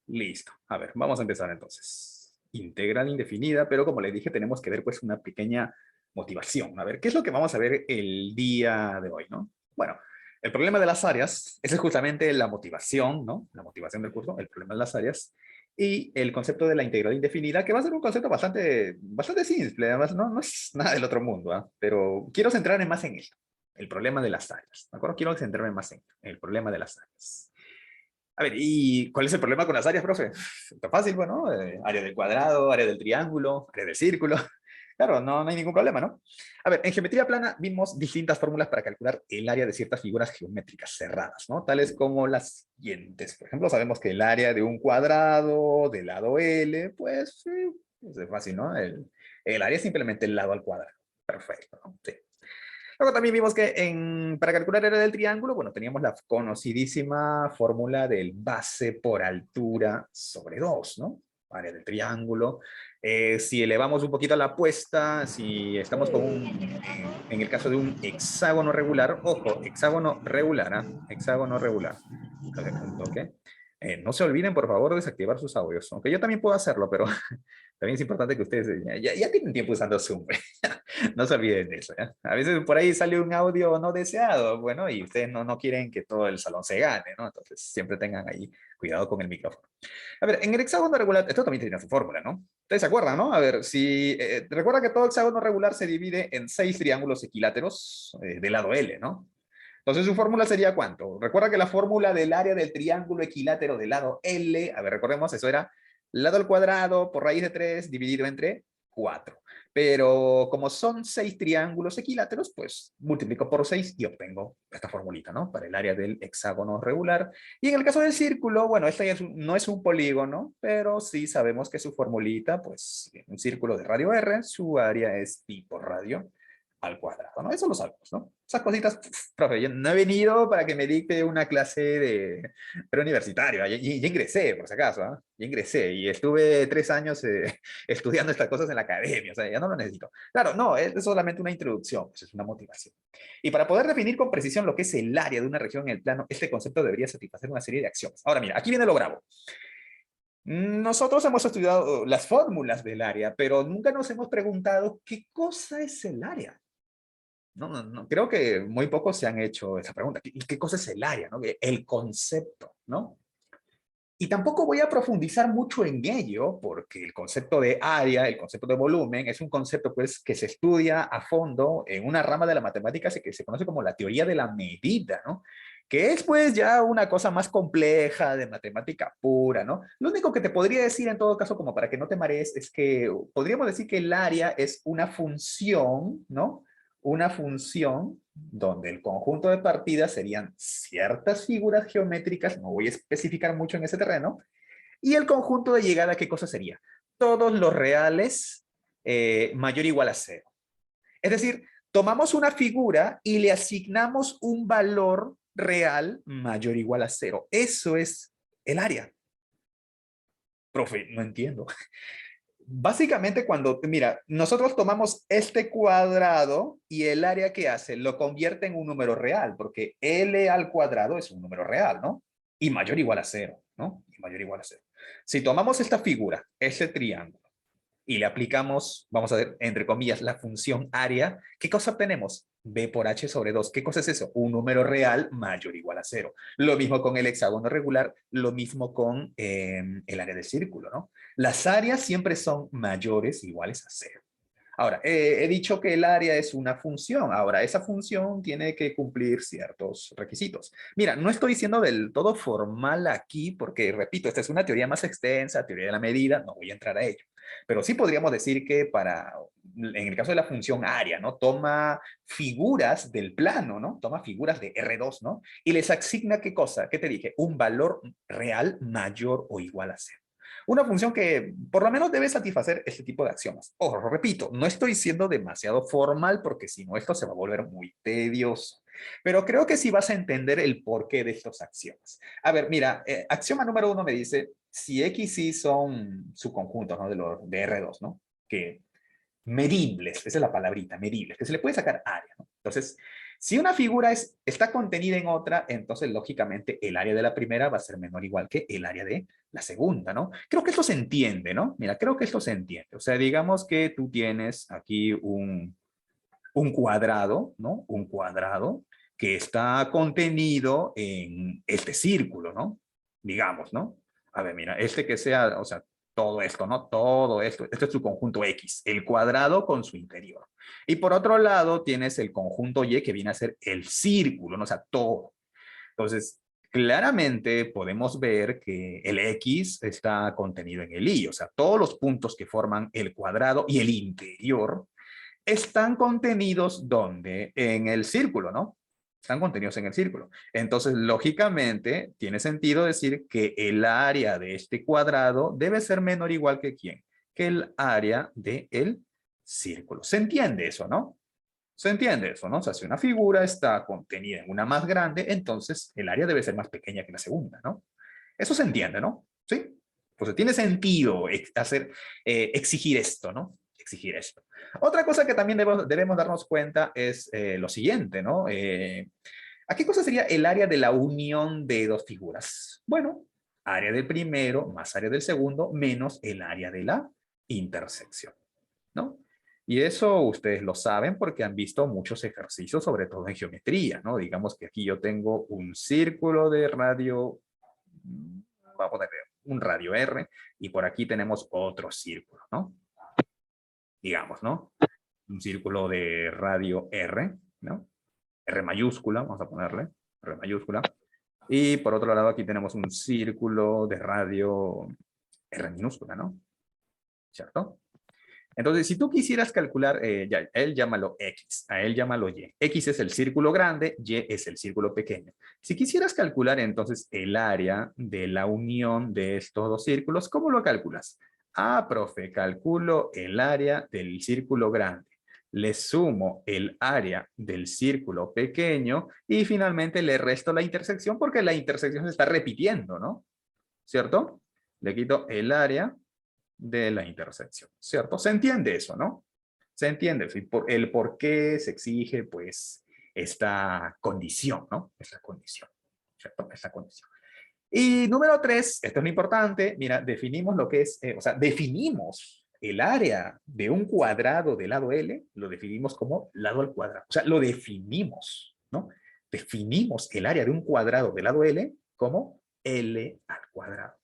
Listo. A ver, vamos a empezar entonces. Integral indefinida, pero como les dije, tenemos que ver pues una pequeña motivación. A ver, ¿qué es lo que vamos a ver el día de hoy, no? Bueno, el problema de las áreas, esa es justamente la motivación, ¿no? La motivación del curso, el problema de las áreas. Y el concepto de la integral indefinida, que va a ser un concepto bastante simple, además no es nada del otro mundo, ¿ah? Pero quiero centrarme más en esto, el problema de las áreas, ¿de acuerdo? Quiero centrarme más en el problema de las áreas. A ver, ¿y cuál es el problema con las áreas, profe? Está fácil, bueno, área del cuadrado, área del triángulo, área del círculo. Claro, no hay ningún problema, ¿no? A ver, en geometría plana vimos distintas fórmulas para calcular el área de ciertas figuras geométricas cerradas, ¿no? Tales como las siguientes. Por ejemplo, sabemos que el área de un cuadrado de lado L, pues, sí, es fácil, ¿no? El área es simplemente el lado al cuadrado. Perfecto, ¿no? Sí. Luego también vimos que para calcular el área del triángulo, bueno, teníamos la conocidísima fórmula del base por altura sobre 2, ¿no? Área del triángulo. Si elevamos un poquito la apuesta, si estamos con en el caso de un hexágono regular, ojo, hexágono regular, ¿ah? Hexágono regular. A ver, un toque. No se olviden, por favor, desactivar sus audios. Aunque yo también puedo hacerlo, pero también es importante que ustedes ya tienen tiempo usando Zoom. No se olviden de eso, ¿ya? A veces por ahí sale un audio no deseado, bueno, y ustedes no quieren que todo el salón se gane, ¿no? Entonces siempre tengan ahí cuidado con el micrófono. A ver, en el hexágono regular, esto también tiene su fórmula, ¿no? Ustedes se acuerdan, ¿no? A ver, si recuerda que todo hexágono regular se divide en 6 triángulos equiláteros de lado L, ¿no? Entonces su fórmula sería ¿cuánto? Recuerda que la fórmula del área del triángulo equilátero del lado L, a ver, recordemos, eso era lado al cuadrado por raíz de 3 dividido entre 4. Pero como son 6 triángulos equiláteros, pues multiplico por 6 y obtengo esta formulita, ¿no? Para el área del hexágono regular. Y en el caso del círculo, bueno, este ya no es un polígono, pero sí sabemos que su formulita, pues un círculo de radio R, su área es pi por radio al cuadrado, ¿no? Eso lo sabemos, ¿no? Esas cositas, profe, yo no he venido para que me dicte una clase de preuniversitario, ya ingresé, por si acaso, ¿eh? Ya ingresé y estuve 3 años estudiando estas cosas en la academia, o sea, ya no lo necesito. Claro, no, es solamente una introducción, pues es una motivación. Y para poder definir con precisión lo que es el área de una región en el plano, este concepto debería satisfacer una serie de acciones. Ahora mira, aquí viene lo bravo. Nosotros hemos estudiado las fórmulas del área, pero nunca nos hemos preguntado qué cosa es el área. No, creo que muy pocos se han hecho esa pregunta. ¿Qué cosa es el área? ¿No? El concepto, ¿no? Y tampoco voy a profundizar mucho en ello, porque el concepto de área, el concepto de volumen, es un concepto pues, que se estudia a fondo en una rama de la matemática que se conoce como la teoría de la medida, ¿no? Que es pues ya una cosa más compleja de matemática pura, ¿no? Lo único que te podría decir en todo caso, como para que no te marees, es que podríamos decir que el área es una función, ¿no? Una función donde el conjunto de partidas serían ciertas figuras geométricas, no voy a especificar mucho en ese terreno, y el conjunto de llegada, ¿qué cosa sería? Todos los reales mayor o igual a cero. Es decir, tomamos una figura y le asignamos un valor real mayor o igual a cero. Eso es el área. Profe, no entiendo. Básicamente mira, nosotros tomamos este cuadrado y el área que hace lo convierte en un número real, porque L al cuadrado es un número real, ¿no? Y mayor o igual a cero, ¿no? Y mayor o igual a cero. Si tomamos esta figura, este triángulo, y le aplicamos, vamos a ver, entre comillas, la función área, ¿qué cosa obtenemos? B por H sobre 2. ¿Qué cosa es eso? Un número real mayor o igual a cero. Lo mismo con el hexágono regular, lo mismo con el área del círculo, ¿no? Las áreas siempre son mayores o iguales a cero. Ahora, he dicho que el área es una función. Ahora, esa función tiene que cumplir ciertos requisitos. Mira, no estoy siendo del todo formal aquí porque, repito, esta es una teoría más extensa, teoría de la medida, no voy a entrar a ello. Pero sí podríamos decir que en el caso de la función área, ¿no? Toma figuras del plano, ¿no? Toma figuras de R2, ¿no? Y les asigna, ¿qué cosa? ¿Qué te dije? Un valor real mayor o igual a cero. Una función que por lo menos debe satisfacer este tipo de acciones. Ojo, repito, no estoy siendo demasiado formal porque si no esto se va a volver muy tedioso. Pero creo que sí vas a entender el porqué de estas acciones. A ver, mira, axioma número 1 me dice si X y son subconjuntos, ¿no? De R2, ¿no? Que medibles, esa es la palabrita, medibles, que se le puede sacar área, ¿no? Entonces, Si una figura está contenida en otra, entonces lógicamente el área de la primera va a ser menor o igual que el área de la segunda, ¿no? Creo que esto se entiende, ¿no? Mira, creo que esto se entiende. O sea, digamos que tú tienes aquí un cuadrado, ¿no? Un cuadrado que está contenido en este círculo, ¿no? Digamos, ¿no? A ver, mira, este que sea, o sea, todo esto, ¿no? Todo esto, este es su conjunto X, el cuadrado con su interior. Y por otro lado tienes el conjunto Y que viene a ser el círculo, ¿no? O sea, todo. Entonces, claramente podemos ver que el X está contenido en el Y, o sea, todos los puntos que forman el cuadrado y el interior están contenidos ¿dónde? En el círculo, ¿no? Están contenidos en el círculo. Entonces, lógicamente, tiene sentido decir que el área de este cuadrado debe ser menor o igual que ¿quién? Que el área del círculo. ¿Se entiende eso, no? ¿Se entiende eso, no? O sea, si una figura está contenida en una más grande, entonces el área debe ser más pequeña que la segunda, ¿no? Eso se entiende, ¿no? ¿Sí? Pues tiene sentido exigir esto, ¿no? Exigir esto. Otra cosa que también debemos darnos cuenta es lo siguiente, ¿no? ¿A qué cosa sería el área de la unión de dos figuras? Bueno, área del primero más área del segundo menos el área de la intersección, ¿no? Y eso ustedes lo saben porque han visto muchos ejercicios, sobre todo en geometría, ¿no? Digamos que aquí yo tengo un círculo de radio, vamos a poner un radio R, y por aquí tenemos otro círculo, ¿no? Digamos, ¿no? Un círculo de radio R, ¿no? R mayúscula, vamos a ponerle, R mayúscula. Y por otro lado aquí tenemos un círculo de radio R minúscula, ¿no? ¿Cierto? Entonces, si tú quisieras calcular, ya, a él llámalo X, a él llámalo Y. X es el círculo grande, Y es el círculo pequeño. Si quisieras calcular entonces el área de la unión de estos dos círculos, ¿cómo lo calculas? Ah, profe, calculo el área del círculo grande. Le sumo el área del círculo pequeño y finalmente le resto la intersección porque la intersección se está repitiendo, ¿no? ¿Cierto? Le quito el área de la intersección, ¿cierto? Se entiende eso, ¿no? Se entiende el por qué se exige, pues, esta condición, ¿no? Esta condición, ¿cierto? Esta condición. Y número 3, esto es lo importante, mira, definimos lo que es, o sea, definimos el área de un cuadrado de lado L, lo definimos como lado al cuadrado. O sea, lo definimos, ¿no? Definimos el área de un cuadrado de lado L como L al cuadrado.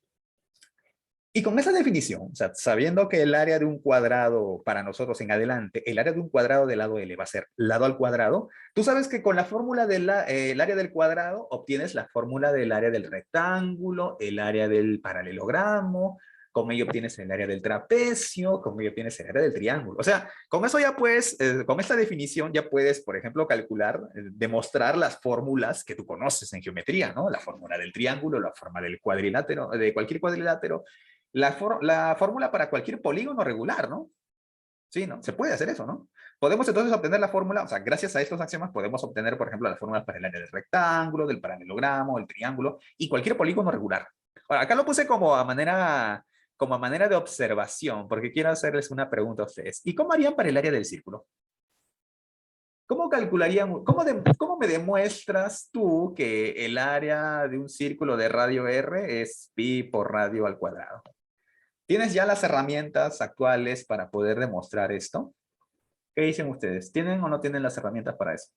Y con esa definición, o sea, sabiendo que el área de un cuadrado para nosotros en adelante, el área de un cuadrado del lado L va a ser lado al cuadrado, tú sabes que con la fórmula del área del cuadrado obtienes la fórmula del área del rectángulo, el área del paralelogramo, con ello obtienes el área del trapecio, con ello obtienes el área del triángulo. O sea, con eso ya puedes, con esta definición ya puedes, por ejemplo, calcular, demostrar las fórmulas que tú conoces en geometría, ¿no? La fórmula del triángulo, la forma del cuadrilátero, de cualquier cuadrilátero, la fórmula para cualquier polígono regular, ¿no? Sí, ¿no? Se puede hacer eso, ¿no? Podemos entonces obtener la fórmula, o sea, gracias a estos axiomas podemos obtener, por ejemplo, las fórmulas para el área del rectángulo, del paralelogramo, el triángulo y cualquier polígono regular. Ahora, acá lo puse como a manera de observación, porque quiero hacerles una pregunta a ustedes. ¿Y cómo harían para el área del círculo? ¿Cómo calcularían, cómo me demuestras tú que el área de un círculo de radio R es pi por radio al cuadrado? ¿Tienes ya las herramientas actuales para poder demostrar esto? ¿Qué dicen ustedes? ¿Tienen o no tienen las herramientas para eso?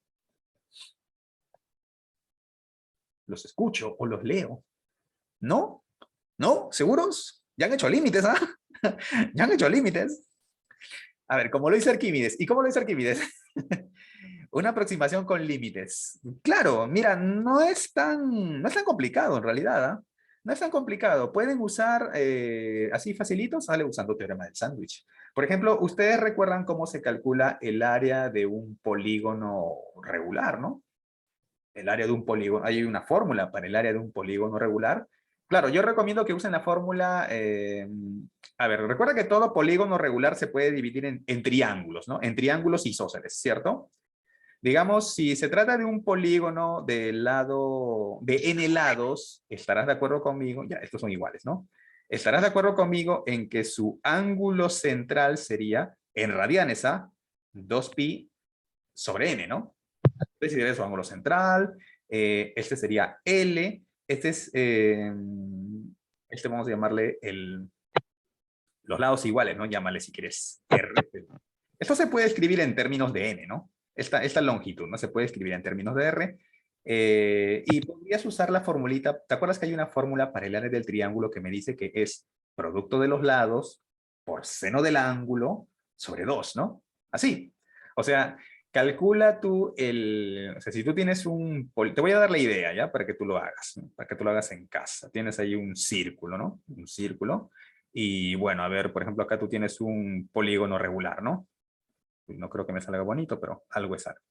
¿Los escucho o los leo? ¿No? ¿No? ¿Seguros? ¿Ya han hecho límites, ah? ¿Ya han hecho límites? A ver, ¿cómo lo hizo Arquímedes? ¿Y cómo lo hizo Arquímedes? Una aproximación con límites. Claro, mira, no es tan complicado en realidad, ¿ah? No es tan complicado. Pueden usar así facilito, sale usando teorema del sándwich. Por ejemplo, ustedes recuerdan cómo se calcula el área de un polígono regular, ¿no? El área de un polígono, hay una fórmula para el área de un polígono regular. Claro, yo recomiendo que usen la fórmula, a ver, recuerda que todo polígono regular se puede dividir en triángulos, ¿no? En triángulos isósceles, ¿cierto? Digamos, si se trata de un polígono de n lados, estarás de acuerdo conmigo, ya, estos son iguales, ¿no? Estarás de acuerdo conmigo en que su ángulo central sería, en radianes, ¿ah? 2pi sobre n, ¿no? Decidir su ángulo central. Este sería L. Este es, vamos a llamarle los lados iguales, ¿no? Llámale si quieres R. Esto se puede escribir en términos de N, ¿no? Esta longitud, ¿no? Se puede escribir en términos de R. Y podrías usar la formulita. ¿Te acuerdas que hay una fórmula para el área del triángulo que me dice que es producto de los lados por seno del ángulo sobre 2, ¿no? Así. O sea, calcula tú o sea, si tú tienes te voy a dar la idea, ¿ya? Para que tú lo hagas, ¿no? Para que tú lo hagas en casa. Tienes ahí un círculo, ¿no? Un círculo. Y bueno, a ver, por ejemplo, acá tú tienes un polígono regular, ¿no? No creo que me salga bonito, pero algo es algo.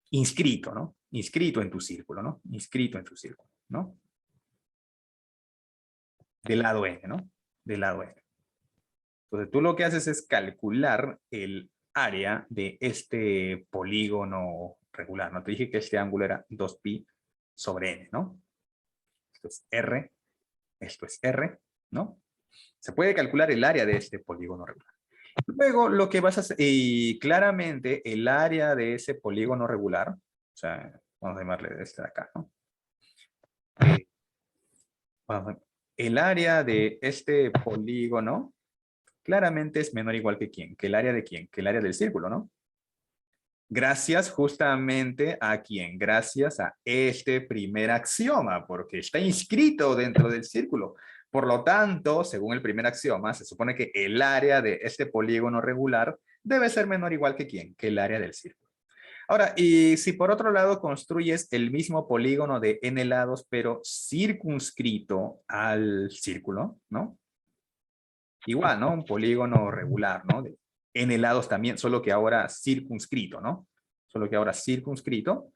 Inscrito, ¿no? Inscrito en tu círculo, ¿no? Inscrito en tu círculo, ¿no? Del lado N, ¿no? Del lado N. Entonces tú lo que haces es calcular el área de este polígono regular, ¿no? Te dije que este ángulo era 2pi sobre n, ¿no? Esto es R, ¿no? Se puede calcular el área de este polígono regular. Luego lo que vas a hacer, y claramente el área de ese polígono regular, o sea, vamos a llamarle este de acá, ¿no? El área de este polígono claramente es menor o igual que ¿quién? ¿Que el área de quién? Que el área del círculo, ¿no? Gracias justamente a quién, gracias a este primer axioma, porque está inscrito dentro del círculo. Por lo tanto, según el primer axioma, se supone que el área de este polígono regular debe ser menor o igual que quién, que el área del círculo. Ahora, y si por otro lado construyes el mismo polígono de n lados, pero circunscrito al círculo, ¿no? Igual, ¿no? Un polígono regular, ¿no? De n lados también, solo que ahora circunscrito, ¿no? Solo que ahora circunscrito.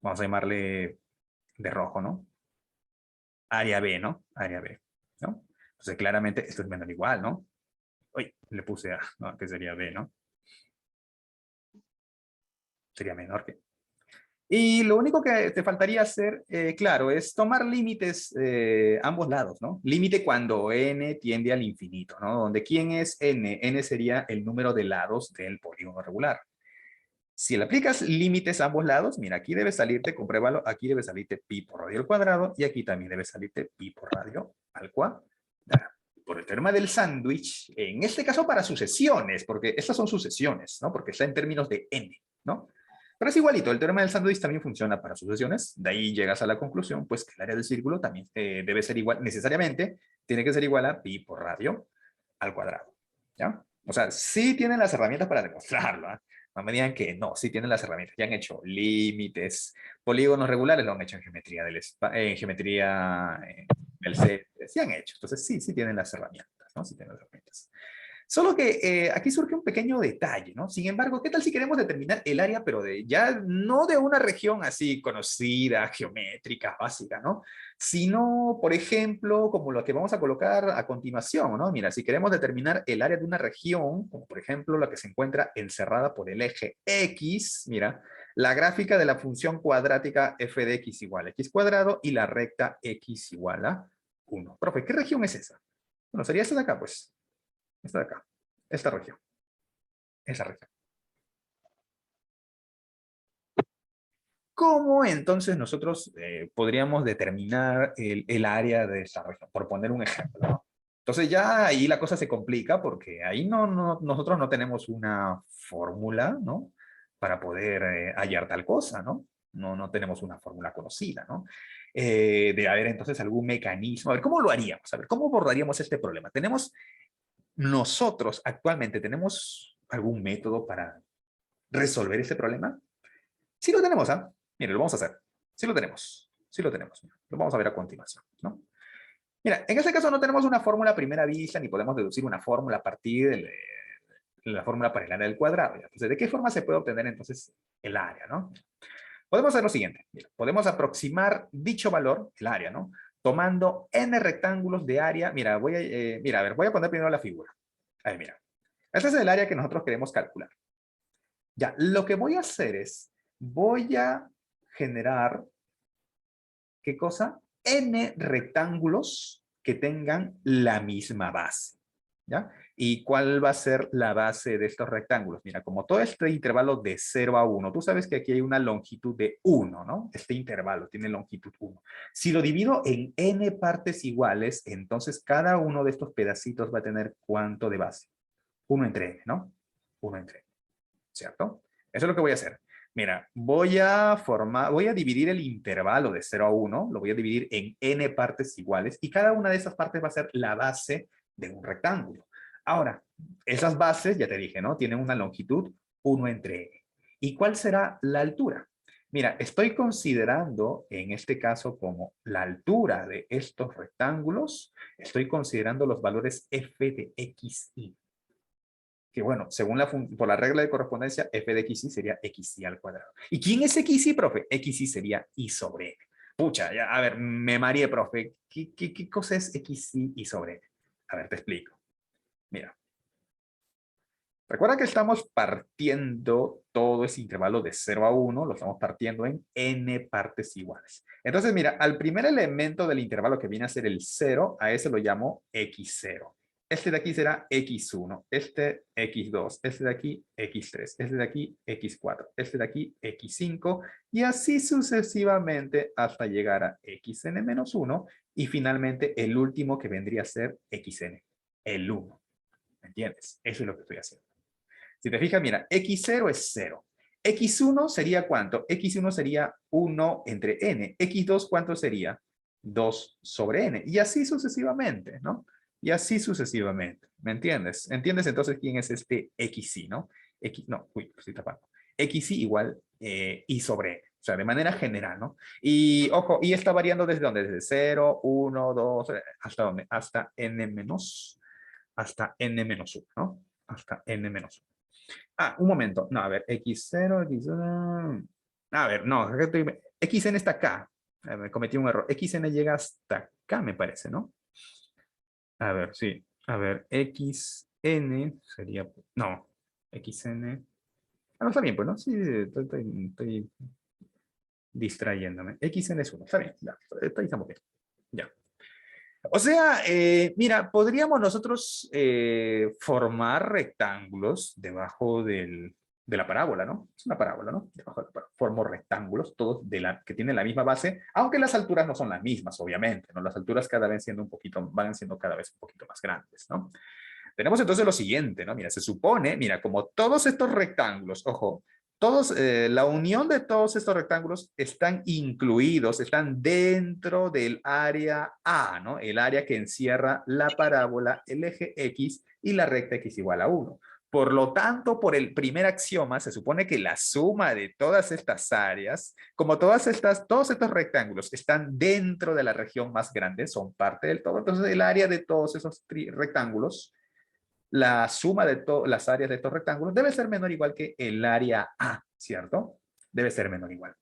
Vamos a llamarle de rojo, ¿no? Área B, ¿no? Área B, ¿no? Entonces, claramente esto es menor o igual, ¿no? Uy, le puse A, ¿no? Que sería B, ¿no? Sería menor que... Y lo único que te faltaría hacer, claro, es tomar límites ambos lados, ¿no? Límite cuando n tiende al infinito, ¿no? Donde ¿quién es n? N sería el número de lados del polígono regular. Si le aplicas límites a ambos lados, mira, aquí debe salirte, compruébalo, aquí debe salirte pi por radio al cuadrado y aquí también debe salirte pi por radio al cuadrado. Por el teorema del sándwich, en este caso para sucesiones, porque estas son sucesiones, ¿no? Porque está en términos de n, ¿no? Pero es igualito, el teorema del sándwich también funciona para sucesiones, de ahí llegas a la conclusión, pues que el área del círculo también debe ser igual, necesariamente, tiene que ser igual a pi por radio al cuadrado, ¿ya? O sea, sí tienen las herramientas para demostrarlo, ¿eh? No me digan que no, sí tienen las herramientas, ya han hecho límites, polígonos regulares lo han hecho en geometría en geometría del C, sí han hecho, entonces sí, sí tienen las herramientas, ¿no? Sí tienen las herramientas. Solo que aquí surge un pequeño detalle, ¿no? Sin embargo, ¿qué tal si queremos determinar el área, pero ya no de una región así conocida, geométrica, básica, ¿no? Sino, por ejemplo, como lo que vamos a colocar a continuación, ¿no? Mira, si queremos determinar el área de una región, como por ejemplo la que se encuentra encerrada por el eje X, mira, la gráfica de la función cuadrática f de x igual a x cuadrado y la recta x igual a 1. Profe, ¿qué región es esa? Bueno, sería esta de acá, pues. Esta de acá, esta región, esa región. ¿Cómo entonces nosotros podríamos determinar el área de esa región? Por poner un ejemplo, ¿no? Entonces ya ahí la cosa se complica porque ahí nosotros no tenemos una fórmula, ¿no? Para poder hallar tal cosa, ¿no? No tenemos una fórmula conocida, ¿no? Debe haber entonces algún mecanismo. A ver, ¿cómo lo haríamos? A ver, ¿cómo abordaríamos este problema? Nosotros actualmente tenemos algún método para resolver este problema. Sí lo tenemos, ¿ah? Mire, lo vamos a hacer. Sí lo tenemos. Sí lo tenemos. Lo vamos a ver a continuación, ¿no? Mira, en este caso no tenemos una fórmula a primera vista, ni podemos deducir una fórmula a partir de la fórmula para el área del cuadrado. ¿Ya? Entonces, ¿de qué forma se puede obtener entonces el área, no? Podemos hacer lo siguiente. Mira, podemos aproximar dicho valor, el área, ¿no? Tomando n rectángulos de área. Mira, mira, a ver, voy a poner primero la figura. Ahí, mira. Este es el área que nosotros queremos calcular. Ya, lo que voy a hacer es, voy a generar, ¿qué cosa? N rectángulos que tengan la misma base. ¿ya? ¿Y cuál va a ser la base de estos rectángulos? Mira, como todo este intervalo de 0 a 1, tú sabes que aquí hay una longitud de 1, ¿no? Este intervalo tiene longitud 1. Si lo divido en n partes iguales, entonces cada uno de estos pedacitos va a tener ¿cuánto de base? 1 entre n, ¿no? 1 entre n, ¿cierto? Eso es lo que voy a hacer. Mira, voy a dividir el intervalo de 0 a 1, lo voy a dividir en n partes iguales y cada una de esas partes va a ser la base de un rectángulo. Ahora, esas bases, ya te dije, ¿no? Tienen una longitud 1 entre n. ¿Y cuál será la altura? Mira, estoy considerando en este caso como la altura de estos rectángulos, estoy considerando los valores f de x, y. Que bueno, según por la regla de correspondencia, f de xy sería xy al cuadrado. ¿Y quién es xy, profe? Xy sería y sobre n. Pucha, ya, a ver, me mareé, profe. ¿Qué cosa es xy y sobre n? A ver, te explico. Mira, recuerda que estamos partiendo todo ese intervalo de 0 a 1, lo estamos partiendo en n partes iguales. Entonces, mira, al primer elemento del intervalo que viene a ser el 0, a ese lo llamo x0. Este de aquí será x1, este x2, este de aquí x3, este de aquí x4, este de aquí x5 y así sucesivamente hasta llegar a xn-1 y finalmente el último que vendría a ser xn, el 1. ¿Me entiendes? Eso es lo que estoy haciendo. Si te fijas, mira, x0 es 0. x1 sería ¿cuánto? x1 sería 1 entre n. x2 ¿cuánto sería? 2 sobre n. Y así sucesivamente, ¿no? Y así sucesivamente. ¿Me entiendes? ¿Entiendes entonces quién es este xy, no? No, uy, estoy tapando. xy igual y sobre n. O sea, de manera general, ¿no? Y ojo, y está variando desde dónde? Desde 0, 1, 2, ¿hasta dónde? Hasta n menos, hasta n menos 1, ¿no? Hasta n menos 1. Ah, un momento. No, a ver, x0, x1. A ver, no, xn está acá. Me cometí un error. Xn llega hasta acá, me parece, ¿no? A ver, sí. A ver, xn sería... No, xn... Ah, no, está bien, pues, ¿no? Sí, estoy distrayéndome. Xn es 1, está bien, ya, estamos bien. Ya. O sea, mira, podríamos nosotros formar rectángulos debajo de la parábola, ¿no? Es una parábola, ¿no? Debajo de la parábola. Formo rectángulos, todos que tienen la misma base, aunque las alturas no son las mismas, obviamente, ¿no? Las alturas van siendo cada vez un poquito más grandes, ¿no? Tenemos entonces lo siguiente, ¿no? Mira, se supone, mira, como todos estos rectángulos, ojo, la unión de todos estos rectángulos están incluidos, están dentro del área A, ¿no? El área que encierra la parábola, el eje X y la recta X igual a 1. Por lo tanto, por el primer axioma, se supone que la suma de todas estas áreas, como todos estos rectángulos están dentro de la región más grande, son parte del todo, entonces el área de todos esos rectángulos, la suma de todas las áreas de estos rectángulos debe ser menor o igual que el área A, ¿cierto? Debe ser menor o igual.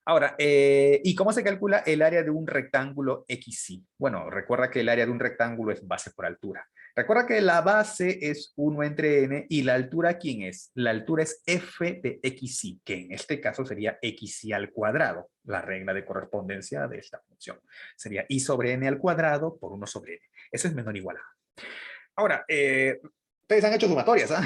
Ahora, ¿y cómo se calcula el área de un rectángulo XY? Bueno, recuerda que el área de un rectángulo es base por altura. Recuerda que la base es 1 entre n y la altura, ¿quién es? La altura es f de xy, que en este caso sería xy al cuadrado, la regla de correspondencia de esta función. Sería y sobre n al cuadrado por 1 sobre n. Eso es menor o igual a. Ahora, ustedes han hecho sumatorias, ¿ah?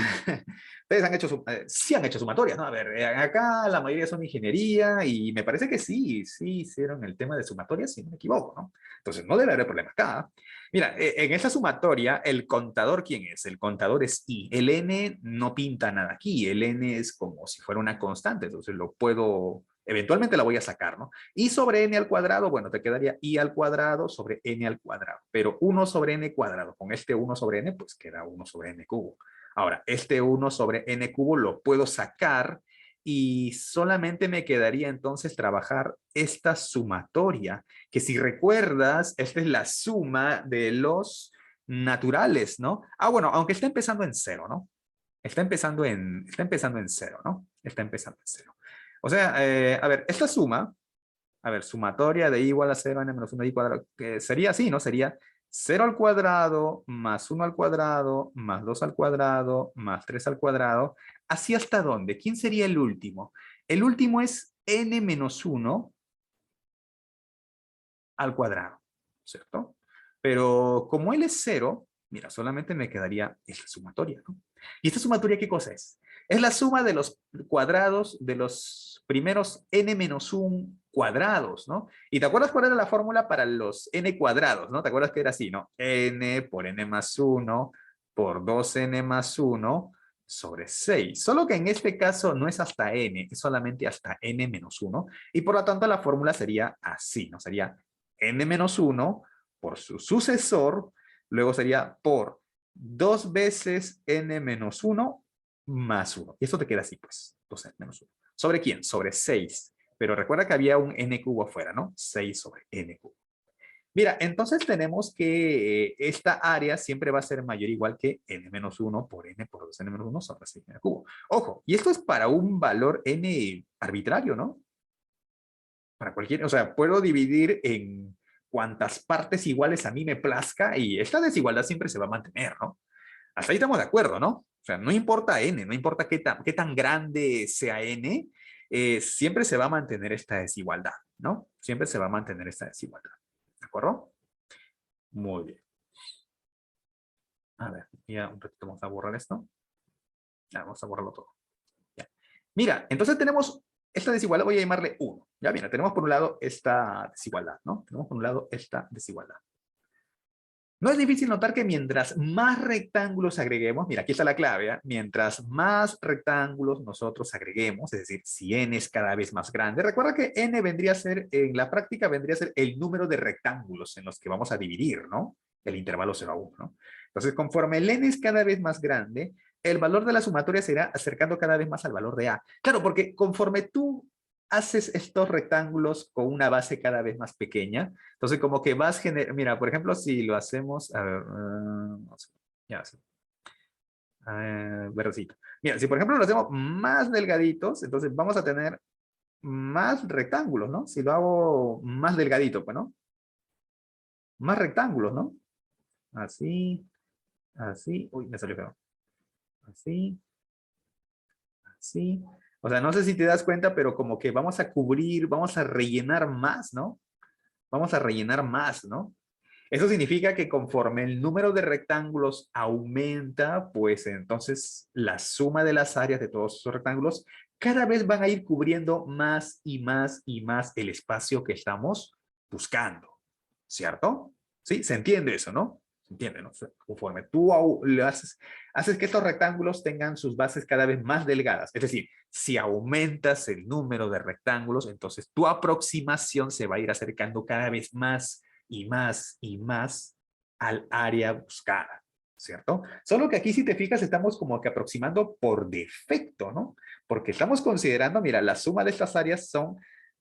Ustedes sí han hecho sumatorias, ¿no? A ver, acá la mayoría son ingeniería y me parece que sí hicieron el tema de sumatorias, si no me equivoco, ¿no? Entonces, no debe haber problema acá. ¿Ah? Mira, en esa sumatoria, el contador, ¿quién es? El contador es i. El n no pinta nada aquí. El n es como si fuera una constante, entonces lo puedo... Eventualmente la voy a sacar, ¿no? Y sobre n al cuadrado, bueno, te quedaría i al cuadrado sobre n al cuadrado. Pero 1 sobre n cuadrado, con este 1 sobre n, pues queda 1 sobre n cubo. Ahora, este 1 sobre n cubo lo puedo sacar y solamente me quedaría entonces trabajar esta sumatoria, que si recuerdas, esta es la suma de los naturales, ¿no? Ah, bueno, aunque está empezando en 0, ¿no? Está empezando en 0, ¿no? Está empezando en 0. O sea, a ver, esta suma, a ver, sumatoria de i igual a 0, n menos 1 de i cuadrado, que sería así, ¿no? Sería 0 al cuadrado, más 1 al cuadrado, más 2 al cuadrado, más 3 al cuadrado. ¿Así hasta dónde? ¿Quién sería el último? El último es n menos 1 al cuadrado, ¿cierto? Pero como él es 0, Mira, solamente me quedaría esta sumatoria, ¿no? ¿Y esta sumatoria qué cosa es? Es la suma de los cuadrados de los primeros n-1 cuadrados, ¿no? ¿Y te acuerdas cuál era la fórmula para los n cuadrados, ¿no? ¿Te acuerdas que era así, no? N por n más 1 por 2n más 1 sobre 6. Solo que en este caso no es hasta n, es solamente hasta n menos 1. Y por lo tanto la fórmula sería así, ¿no? Sería n menos 1 por su sucesor, luego sería por 2 veces n menos 1 más 1. Y esto te queda así, pues, 2n menos 1. ¿Sobre quién? Sobre 6. Pero recuerda que había un n cubo afuera, ¿no? 6 sobre n cubo. Mira, entonces tenemos que esta área siempre va a ser mayor o igual que n menos 1 por n por 2n menos 1 sobre 6 n cubo. Ojo, y esto es para un valor n arbitrario, ¿no? Para cualquier, o sea, puedo dividir en cuantas partes iguales a mí me plazca y esta desigualdad siempre se va a mantener, ¿no? Hasta ahí estamos de acuerdo, ¿no? O sea, no importa n, no importa qué tan grande sea n, siempre se va a mantener esta desigualdad, ¿no? Siempre se va a mantener esta desigualdad. ¿De acuerdo? Muy bien. A ver, ya un ratito vamos a borrar esto. Ya, vamos a borrarlo todo. Ya. Mira, entonces tenemos esta desigualdad, voy a llamarle 1. Ya, mira, tenemos por un lado esta desigualdad, ¿no? Tenemos por un lado esta desigualdad. No es difícil notar que mientras más rectángulos agreguemos, mira, aquí está la clave, ¿eh? Mientras más rectángulos nosotros agreguemos, es decir, si n es cada vez más grande, recuerda que n vendría a ser, en la práctica vendría a ser el número de rectángulos en los que vamos a dividir, ¿no? El intervalo 0 a 1, ¿no? Entonces, conforme el n es cada vez más grande, el valor de la sumatoria se irá acercando cada vez más al valor de a. Claro, porque conforme tú haces estos rectángulos con una base cada vez más pequeña, entonces como que vas generando, mira, por ejemplo, si lo hacemos, a ver, ya, verdecito. Mira, si por ejemplo lo hacemos más delgaditos, entonces vamos a tener más rectángulos, ¿no? Si lo hago más delgadito, pues, ¿no? Más rectángulos, ¿no? Así, así, uy, me salió feo. Así, así. O sea, no sé si te das cuenta, pero como que vamos a cubrir, vamos a rellenar más, ¿no? Vamos a rellenar más, ¿no? Eso significa que conforme el número de rectángulos aumenta, pues entonces la suma de las áreas de todos esos rectángulos cada vez van a ir cubriendo más y más y más el espacio que estamos buscando, ¿cierto? ¿Sí? ¿Se entiende eso, no? ¿Se entiende, no? O sea, conforme tú le haces que estos rectángulos tengan sus bases cada vez más delgadas. Es decir, si aumentas el número de rectángulos, entonces tu aproximación se va a ir acercando cada vez más y más y más al área buscada, ¿cierto? Solo que aquí si te fijas estamos como que aproximando por defecto, ¿no? Porque estamos considerando, mira, la suma de estas áreas son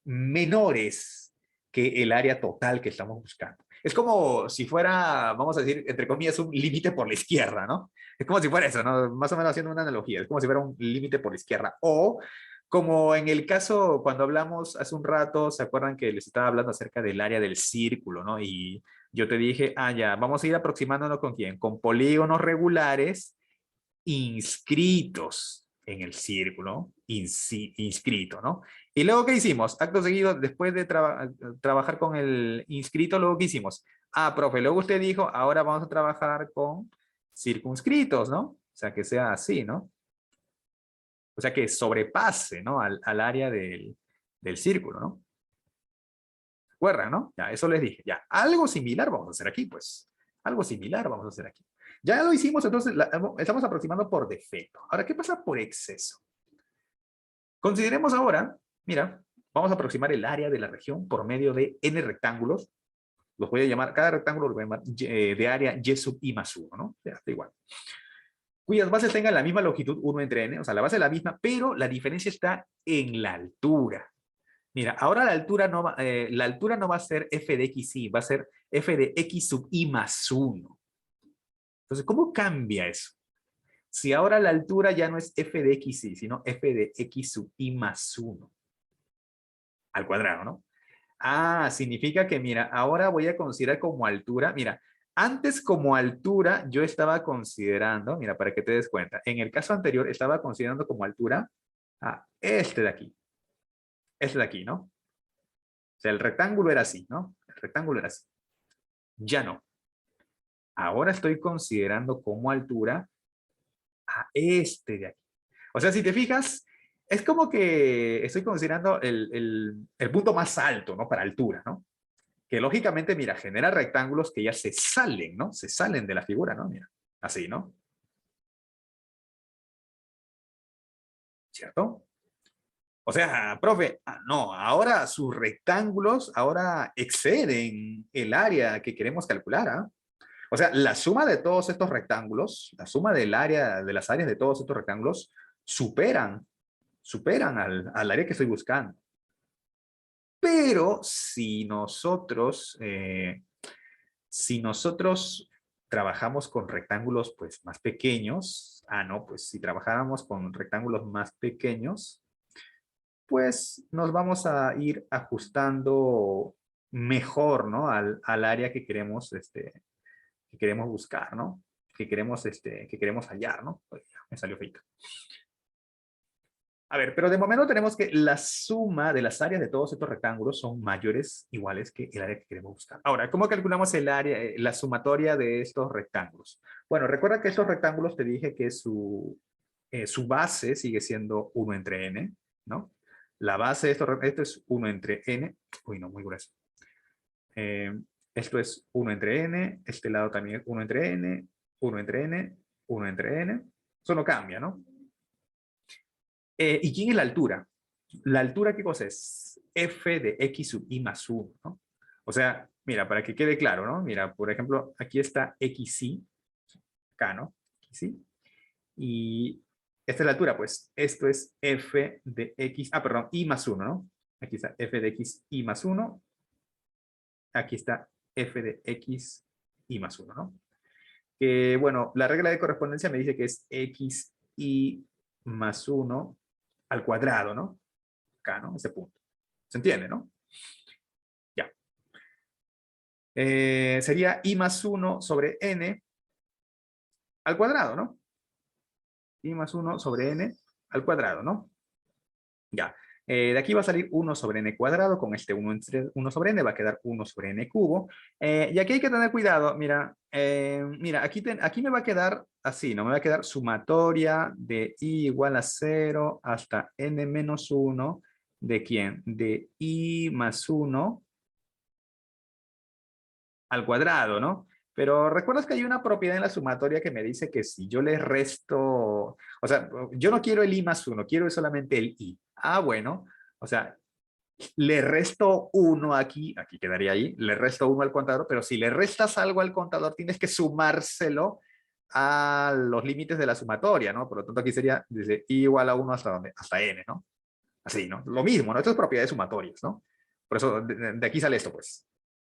menores que el área total que estamos buscando. Es como si fuera, vamos a decir, entre comillas, un límite por la izquierda, ¿no? Es como si fuera eso, ¿no? Más o menos haciendo una analogía, es como si fuera un límite por la izquierda. O como en el caso, cuando hablamos hace un rato, ¿se acuerdan que les estaba hablando acerca del área del círculo, ¿no? Y yo te dije, ah, ya, vamos a ir aproximándonos con quién, con polígonos regulares inscritos en el círculo, inscrito, ¿no? Y luego, ¿qué hicimos? Acto seguido, después de trabajar con el inscrito, luego, ¿qué hicimos? Ah, profe, luego usted dijo, ahora vamos a trabajar con circunscritos, ¿no? O sea, que sea así, ¿no? O sea, que sobrepase, ¿no? Al área del círculo, ¿no? ¿Recuerdan, no? Ya, eso les dije. Ya, algo similar vamos a hacer aquí, pues. Algo similar vamos a hacer aquí. Ya lo hicimos, entonces estamos aproximando por defecto. Ahora, ¿qué pasa por exceso? Consideremos ahora, mira, vamos a aproximar el área de la región por medio de n rectángulos. Los voy a llamar, cada rectángulo lo voy a llamar de área y sub i más 1, ¿no? Ya, está igual. Cuyas bases tengan la misma longitud 1 entre n, o sea, la base es la misma, pero la diferencia está en la altura. Mira, ahora la altura no va a ser f de xy, va a ser f de x sub i más 1. Entonces, ¿cómo cambia eso? Si ahora la altura ya no es f de xy, sino f de x sub i más 1 al cuadrado, ¿no? Ah, significa que, mira, ahora voy a considerar como altura, mira, antes como altura yo estaba considerando, mira, para que te des cuenta, en el caso anterior estaba considerando como altura a este de aquí, ¿no? O sea, el rectángulo era así, ¿no? El rectángulo era así. Ya no. Ahora estoy considerando como altura a este de aquí. O sea, si te fijas, es como que estoy considerando el punto más alto, ¿no? Para altura, ¿no? Que lógicamente, mira, genera rectángulos que ya se salen, ¿no? Se salen de la figura, ¿no? Mira, así, ¿no? ¿Cierto? O sea, profe, no, ahora sus rectángulos ahora exceden el área que queremos calcular, ¿ah? O sea, la suma de todos estos rectángulos, la suma del área, de las áreas de todos estos rectángulos, superan al área que estoy buscando. Pero si nosotros trabajamos con rectángulos pues más pequeños, no, pues si trabajáramos con rectángulos más pequeños, pues nos vamos a ir ajustando mejor, ¿no? Al área que queremos buscar, ¿no? Que queremos hallar, ¿no? Pues ya, me salió feito. A ver, pero de momento tenemos que la suma de las áreas de todos estos rectángulos son mayores, iguales que el área que queremos buscar. Ahora, ¿cómo calculamos el área, la sumatoria de estos rectángulos? Bueno, recuerda que estos rectángulos te dije que su base sigue siendo 1 entre n, ¿no? La base de esto es 1 entre n. Uy, no, muy grueso. Eh, Esto es 1 entre n, este lado también es 1 entre n, 1 entre n, 1 entre n. Eso no cambia, ¿no? ¿Y quién es la altura? La altura, ¿qué cosa es? F de x sub i más 1, ¿no? O sea, mira, para que quede claro, ¿no? Mira, por ejemplo, aquí está xi, acá, ¿no? Xi. Y esta es la altura, pues esto es f de x, perdón, i más 1, ¿no? Aquí está f de x i más 1. Aquí está f de x i más 1, ¿no? Que, bueno, la regla de correspondencia me dice que es x i más 1 al cuadrado, ¿no? Acá, ¿no? Ese punto. ¿Se entiende, no? Ya. Sería i más 1 sobre n al cuadrado, ¿no? I más 1 sobre n al cuadrado, ¿no? Ya. De aquí va a salir 1 sobre n cuadrado, con este 1 sobre n va a quedar 1 sobre n cubo. Y aquí hay que tener cuidado, mira, mira, aquí me va a quedar así, ¿no? Me va a quedar sumatoria de i igual a 0 hasta n menos 1, ¿de quién? De i más 1 al cuadrado, ¿no? Pero recuerdas que hay una propiedad en la sumatoria que me dice que si yo le resto, o sea, yo no quiero el i más 1, quiero solamente el i. Bueno, o sea, le resto 1 aquí, aquí quedaría ahí, le resto 1 al contador, pero si le restas algo al contador, tienes que sumárselo a los límites de la sumatoria, ¿no? Por lo tanto, aquí sería desde i igual a 1 hasta dónde, hasta n, ¿no? Así, ¿no? Lo mismo, ¿no? Esto es propiedades sumatorias, ¿no? Por eso, de aquí sale esto, pues.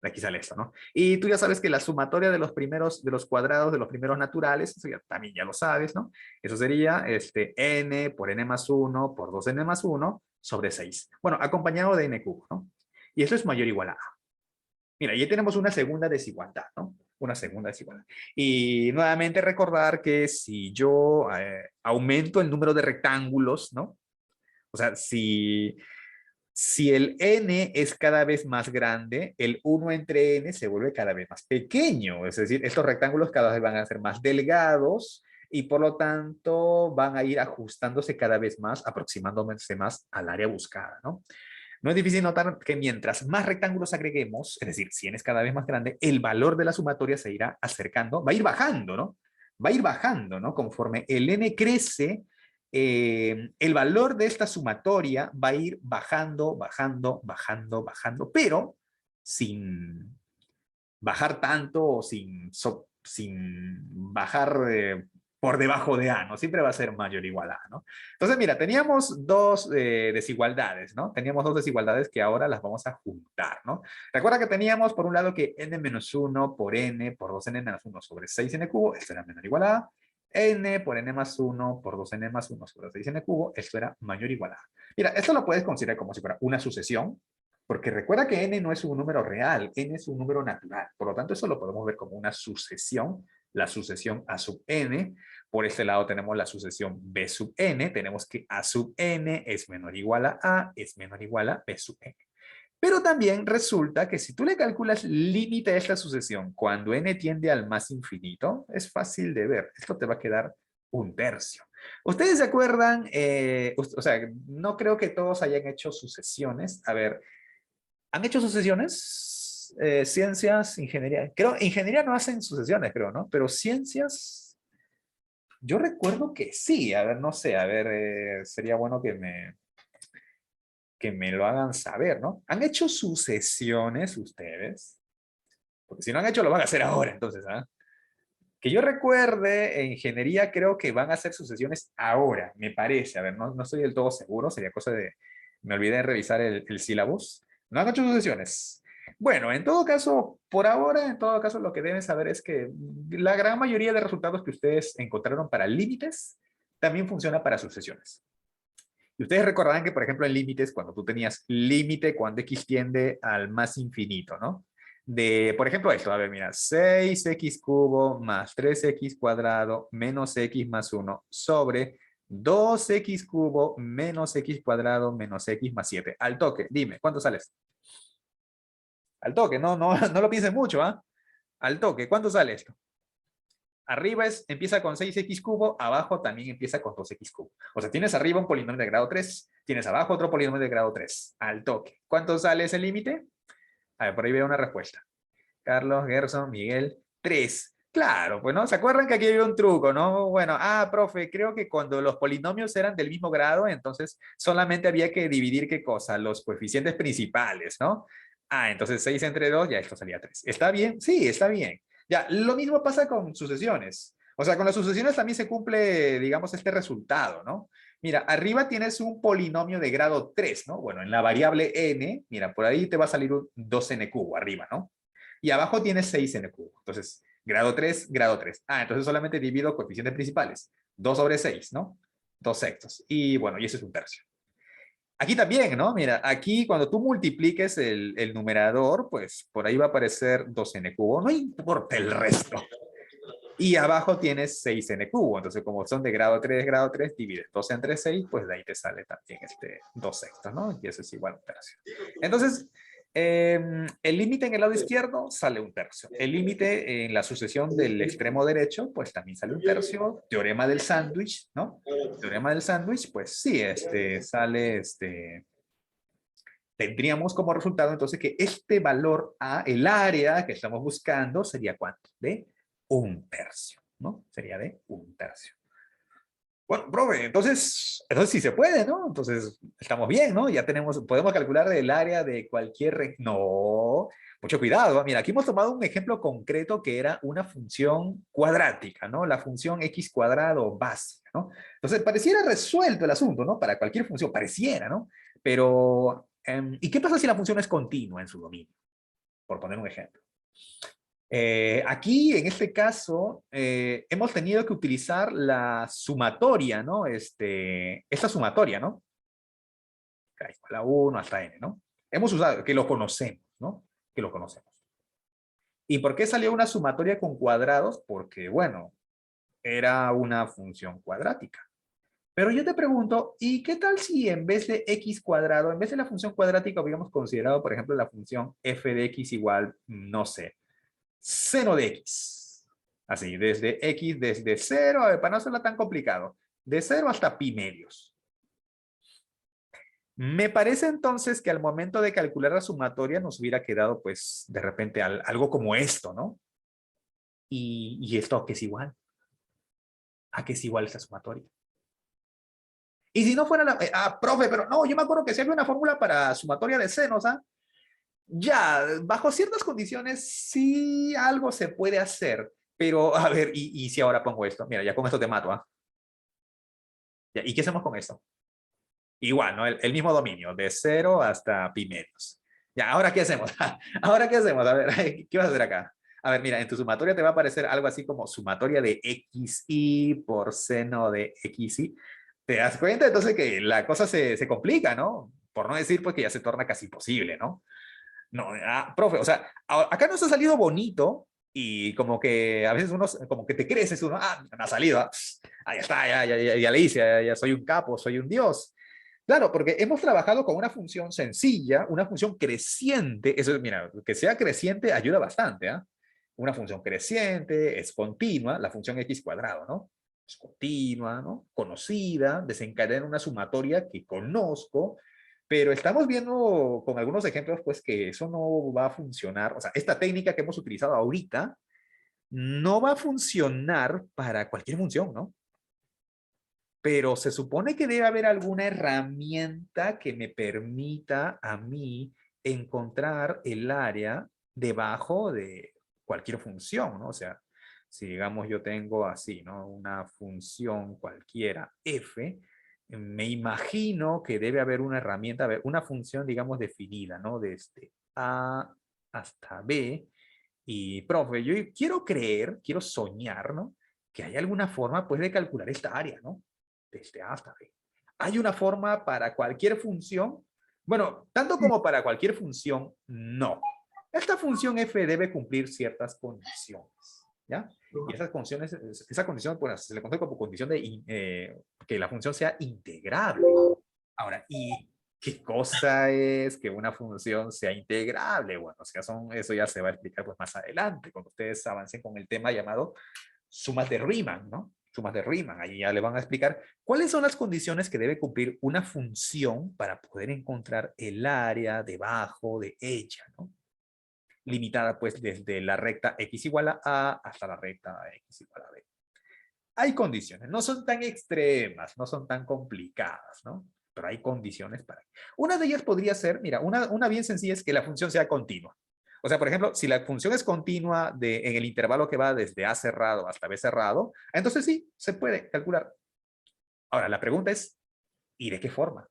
De aquí sale esto, ¿no? Y tú ya sabes que la sumatoria de los primeros, de los cuadrados, de los primeros naturales, eso ya, también ya lo sabes, ¿no? Eso sería n por n más 1 por 2n más 1 sobre 6. Bueno, acompañado de n cubo, ¿no? Y esto es mayor o igual a a. Mira, ya tenemos una segunda desigualdad, ¿no? Una segunda desigualdad. Y nuevamente recordar que si yo aumento el número de rectángulos, ¿no? O sea, si el n es cada vez más grande, el 1 entre n se vuelve cada vez más pequeño. Es decir, estos rectángulos cada vez van a ser más delgados y por lo tanto van a ir ajustándose cada vez más, aproximándose más al área buscada, ¿no? No es difícil notar que mientras más rectángulos agreguemos, es decir, si n es cada vez más grande, el valor de la sumatoria se irá acercando, va a ir bajando, ¿no? Va a ir bajando, ¿no? Conforme el n crece, el valor de esta sumatoria va a ir bajando, bajando, bajando, bajando, pero sin bajar tanto o sin bajar por debajo de A, ¿no? Siempre va a ser mayor o igual a A, ¿no? Entonces, mira, teníamos dos desigualdades, ¿no? Teníamos dos desigualdades que ahora las vamos a juntar, ¿no? Recuerda que teníamos por un lado que n-1 por n por 2n menos 1 sobre 6n cubo, esto era menor o igual a A. N por n más 1 por 2n más 1 sobre 6n cubo, esto era mayor o igual a A. Mira, esto lo puedes considerar como si fuera una sucesión, porque recuerda que n no es un número real, n es un número natural. Por lo tanto, eso lo podemos ver como una sucesión, la sucesión a sub n. Por este lado tenemos la sucesión b sub n. Tenemos que a sub n es menor o igual a es menor o igual a b sub n. Pero también resulta que si tú le calculas límite a esta sucesión cuando n tiende al más infinito, es fácil de ver. Esto te va a quedar un tercio. ¿Ustedes se acuerdan? O sea, no creo que todos hayan hecho sucesiones. A ver, ¿han hecho sucesiones? Ciencias, ingeniería. Creo, ingeniería no hacen sucesiones, creo, ¿no? Pero ciencias, yo recuerdo que sí. A ver, no sé, a ver, sería bueno que me lo hagan saber, ¿no? ¿Han hecho sucesiones ustedes? Porque si no han hecho, lo van a hacer ahora, entonces, ¿ah? Que yo recuerde, en ingeniería creo que van a hacer sucesiones ahora, me parece. A ver, no estoy del todo seguro, sería cosa de... Me olvidé de revisar el sílabus. ¿No han hecho sucesiones? Bueno, en todo caso, por ahora, en todo caso, lo que deben saber es que la gran mayoría de resultados que ustedes encontraron para límites también funciona para sucesiones. Y ustedes recordarán que, por ejemplo, en límites, cuando tú tenías límite cuando x tiende al más infinito, ¿no? De, por ejemplo, esto, a ver, mira, 6x cubo más 3x cuadrado menos x más 1 sobre 2x cubo menos x cuadrado menos x más 7. Al toque, dime, ¿cuánto sales? Al toque, no lo pienses mucho, ¿ah? Al toque, ¿cuánto sale esto? Arriba empieza con 6x cubo, abajo también empieza con 2x cubo. O sea, tienes arriba un polinomio de grado 3, tienes abajo otro polinomio de grado 3, al toque. ¿Cuánto sale ese límite? A ver, por ahí veo una respuesta. Carlos, Gerson, Miguel, 3. Claro, pues no, ¿se acuerdan que aquí había un truco, no? Bueno, profe, creo que cuando los polinomios eran del mismo grado, entonces solamente había que dividir, ¿qué cosa? Los coeficientes principales, ¿no? Entonces 6 entre 2, ya esto salía 3. ¿Está bien? Sí, está bien. Ya, lo mismo pasa con sucesiones. O sea, con las sucesiones también se cumple, digamos, este resultado, ¿no? Mira, arriba tienes un polinomio de grado 3, ¿no? Bueno, en la variable n, mira, por ahí te va a salir un 2n cubo arriba, ¿no? Y abajo tienes 6n cubo. Entonces, grado 3, grado 3. Entonces solamente divido coeficientes principales. 2 sobre 6, ¿no? 2 sextos. Y bueno, y eso es un tercio. Aquí también, ¿no? Mira, aquí cuando tú multipliques el numerador, pues por ahí va a aparecer 2n cubo. No importa el resto. Y abajo tienes 6n cubo. Entonces, como son de grado 3, divides 2 entre 6, pues de ahí te sale también 2 sextos, ¿no? Y eso es igual a un tercio. Entonces, el límite en el lado izquierdo sale un tercio. El límite en la sucesión del extremo derecho, pues también sale un tercio. Teorema del sándwich, ¿no? Teorema del sándwich, pues sí, sale, tendríamos como resultado entonces que este valor A, el área que estamos buscando, sería ¿cuánto? De un tercio, ¿no? Sería de un tercio. Bueno, profe, entonces sí se puede, ¿no? Entonces estamos bien, ¿no? Ya podemos calcular el área de cualquier... No, mucho cuidado. Mira, aquí hemos tomado un ejemplo concreto que era una función cuadrática, ¿no? La función x cuadrado básica, ¿no? Entonces pareciera resuelto el asunto, ¿no? Para cualquier función, pareciera, ¿no? Pero, ¿y qué pasa si la función es continua en su dominio? Por poner un ejemplo. Aquí, en este caso, hemos tenido que utilizar la sumatoria, ¿no? Esta sumatoria, ¿no? K igual a 1 hasta n, ¿no? Hemos usado, que lo conocemos, ¿no? Que lo conocemos. ¿Y por qué salió una sumatoria con cuadrados? Porque, bueno, era una función cuadrática. Pero yo te pregunto, ¿y qué tal si en vez de x cuadrado, en vez de la función cuadrática, hubiéramos considerado, por ejemplo, la función f de x igual, no sé, seno de x. Así, desde 0, a ver, para no hacerlo tan complicado, de 0 hasta pi medios. Me parece entonces que al momento de calcular la sumatoria nos hubiera quedado, pues, de repente algo como esto, ¿no? ¿Y esto a qué es igual? ¿A qué es igual esta sumatoria? Y si no fuera profe, pero no, yo me acuerdo que si había una fórmula para sumatoria de senos, ¿ah? Ya, bajo ciertas condiciones sí algo se puede hacer, pero a ver, ¿y si ahora pongo esto? Mira, ya con esto te mato, ¿ah? Ya, ¿y qué hacemos con esto? Igual, ¿no? El mismo dominio, de 0 hasta pi medios. Ya, ¿ahora qué hacemos? ¿Ahora qué hacemos? A ver, ¿qué vas a hacer acá? A ver, mira, en tu sumatoria te va a aparecer algo así como sumatoria de xy por seno de xy. ¿Te das cuenta entonces que la cosa se complica, ¿no? Por no decir pues que ya se torna casi imposible, ¿no? No, profe, o sea, acá nos ha salido bonito y como que a veces uno, como que te creces uno, me ha salido, ya está, ya le hice, ya soy un capo, soy un dios. Claro, porque hemos trabajado con una función sencilla, una función creciente. Eso, mira, que sea creciente ayuda bastante, ¿ah? Una función creciente, es continua, la función x cuadrado, ¿no? Es continua, ¿no? Conocida, desencadena una sumatoria que conozco, pero estamos viendo con algunos ejemplos, pues, que eso no va a funcionar. O sea, esta técnica que hemos utilizado ahorita no va a funcionar para cualquier función, ¿no? Pero se supone que debe haber alguna herramienta que me permita a mí encontrar el área debajo de cualquier función, ¿no? O sea, si digamos yo tengo así, ¿no? Una función cualquiera f, me imagino que debe haber una herramienta, a ver, una función, digamos, definida, ¿no? Desde a hasta b. Y, profe, yo quiero creer, quiero soñar, ¿no? Que hay alguna forma, pues, de calcular esta área, ¿no? Desde A hasta B. ¿Hay una forma para cualquier función? Bueno, tanto como para cualquier función, no. Esta función f debe cumplir ciertas condiciones, ¿ya? Y esas condiciones, esa condición, pues, se le conoce como condición de que la función sea integrable. Ahora, ¿y qué cosa es que una función sea integrable? Bueno, o sea, eso ya se va a explicar pues, más adelante, cuando ustedes avancen con el tema llamado sumas de Riemann, ¿no? Sumas de Riemann. Ahí ya le van a explicar cuáles son las condiciones que debe cumplir una función para poder encontrar el área debajo de ella, ¿no? Limitada pues desde la recta x igual a hasta la recta x igual a b. Hay condiciones, no son tan extremas, no son tan complicadas, ¿no? Pero hay condiciones para... Una de ellas podría ser, mira, una bien sencilla es que la función sea continua. O sea, por ejemplo, si la función es continua en el intervalo que va desde A cerrado hasta B cerrado, entonces sí, se puede calcular. Ahora, la pregunta es, ¿y de qué forma?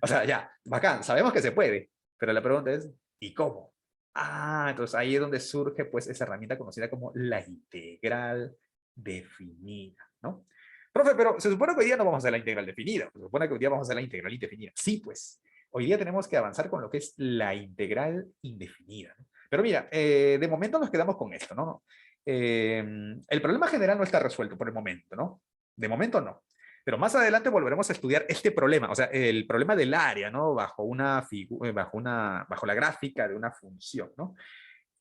O sea, ya, bacán, sabemos que se puede, pero la pregunta es, ¿y cómo? Ah, entonces ahí es donde surge pues esa herramienta conocida como la integral definida, ¿no? Profe, pero se supone que hoy día no vamos a hacer la integral definida, se supone que hoy día vamos a hacer la integral indefinida. Sí, pues, hoy día tenemos que avanzar con lo que es la integral indefinida, ¿no? Pero mira, de momento nos quedamos con esto, ¿no? El problema general no está resuelto por el momento, ¿no? De momento no. Pero más adelante volveremos a estudiar este problema, o sea, el problema del área, ¿no? Bajo la gráfica de una función, ¿no?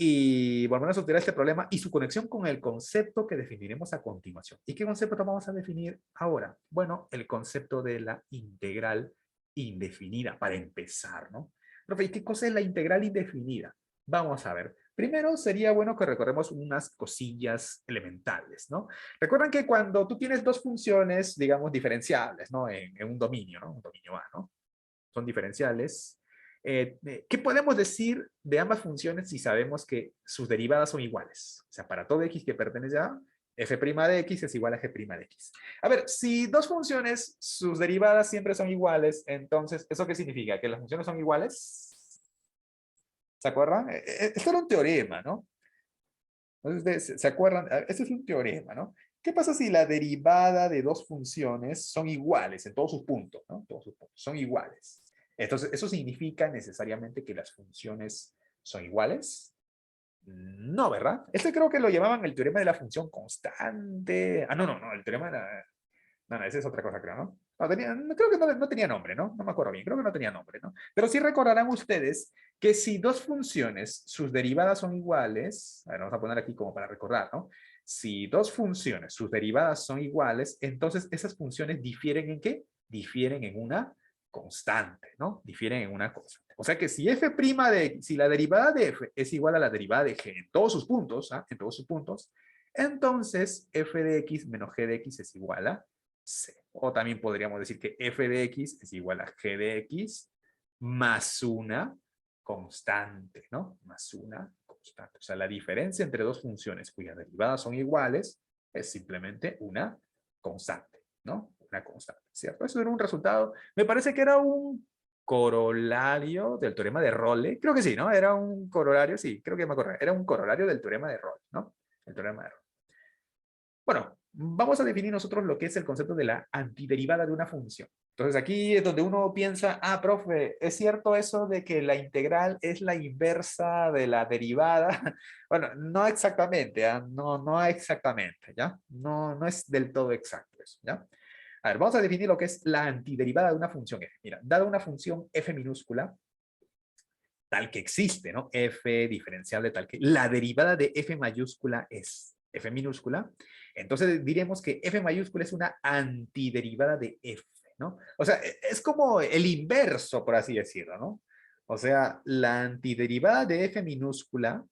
Y volveremos a estudiar este problema y su conexión con el concepto que definiremos a continuación. ¿Y qué concepto vamos a definir ahora? Bueno, el concepto de la integral indefinida, para empezar, ¿no? Profe, ¿y qué cosa es la integral indefinida? Vamos a ver. Primero sería bueno que recorremos unas cosillas elementales, ¿no? Recuerdan que cuando tú tienes dos funciones, digamos, diferenciables, ¿no? En un dominio, ¿no? Un dominio A, ¿no? Son diferenciales. ¿Qué podemos decir de ambas funciones si sabemos que sus derivadas son iguales? O sea, para todo x que pertenece a f' de x es igual a g' de x. A ver, si dos funciones, sus derivadas siempre son iguales, entonces, ¿eso qué significa? ¿Que las funciones son iguales? ¿Se acuerdan? Esto era un teorema, ¿no? Entonces, ¿se acuerdan? Este es un teorema, ¿no? ¿Qué pasa si la derivada de dos funciones son iguales en todos sus puntos, ¿no? Todos sus puntos son iguales. Entonces, ¿eso significa necesariamente que las funciones son iguales? No, ¿verdad? Este creo que lo llamaban el teorema de la función constante. Ah, no, el teorema de la... No, esa es otra cosa, creo, ¿no? Creo que no tenía nombre, ¿no? No me acuerdo bien, creo que no tenía nombre, ¿no? Pero sí recordarán ustedes que si dos funciones, sus derivadas son iguales, a ver, vamos a poner aquí como para recordar, ¿no? Si dos funciones, sus derivadas son iguales, entonces esas funciones difieren ¿en qué? Difieren en una constante, ¿no? Difieren en una constante. O sea que si la derivada de f es igual a la derivada de g en todos sus puntos, ¿ah? En todos sus puntos, entonces f de x menos g de x es igual a C. O también podríamos decir que f de x es igual a g de x más una constante, ¿no? Más una constante. O sea, la diferencia entre dos funciones cuyas derivadas son iguales es simplemente una constante, ¿no? Una constante, ¿cierto? Eso era un resultado, me parece que era un corolario del teorema de Role. Creo que sí, ¿no? Era un corolario, sí, creo que me acuerdo. Era un corolario del teorema de Role, ¿no? El teorema de Role. Bueno, vamos a definir nosotros lo que es el concepto de la antiderivada de una función. Entonces aquí es donde uno piensa, ah, profe, ¿es cierto eso de que la integral es la inversa de la derivada? Bueno, no exactamente, ¿eh? No exactamente, ¿ya? No es del todo exacto eso, ¿ya? A ver, vamos a definir lo que es la antiderivada de una función f. Mira, dada una función f minúscula, tal que existe, ¿no? F diferenciable tal que la derivada de f mayúscula es f minúscula, entonces diremos que f mayúscula es una antiderivada de f, ¿no? O sea, es como el inverso, por así decirlo, ¿no? O sea, la antiderivada de f minúscula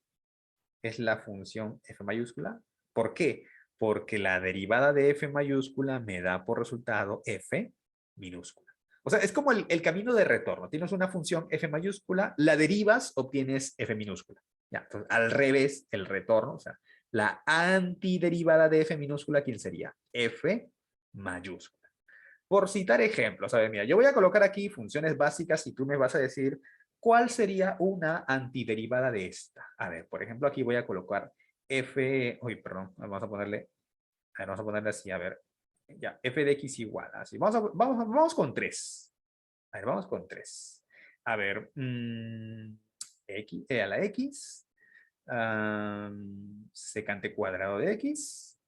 es la función f mayúscula. ¿Por qué? Porque la derivada de f mayúscula me da por resultado f minúscula. O sea, es como el camino de retorno. Tienes una función f mayúscula, la derivas, obtienes f minúscula. Ya, entonces, al revés, el retorno, o sea, la antiderivada de f minúscula, ¿quién sería? F mayúscula. Por citar ejemplos, a ver, mira, yo voy a colocar aquí funciones básicas y tú me vas a decir cuál sería una antiderivada de esta. A ver, por ejemplo, aquí voy a colocar f, uy, perdón, vamos a ponerle así, a ver, ya, f de x igual, así, vamos con 3. A ver, vamos con 3. A ver, x, a la x, secante cuadrado de x,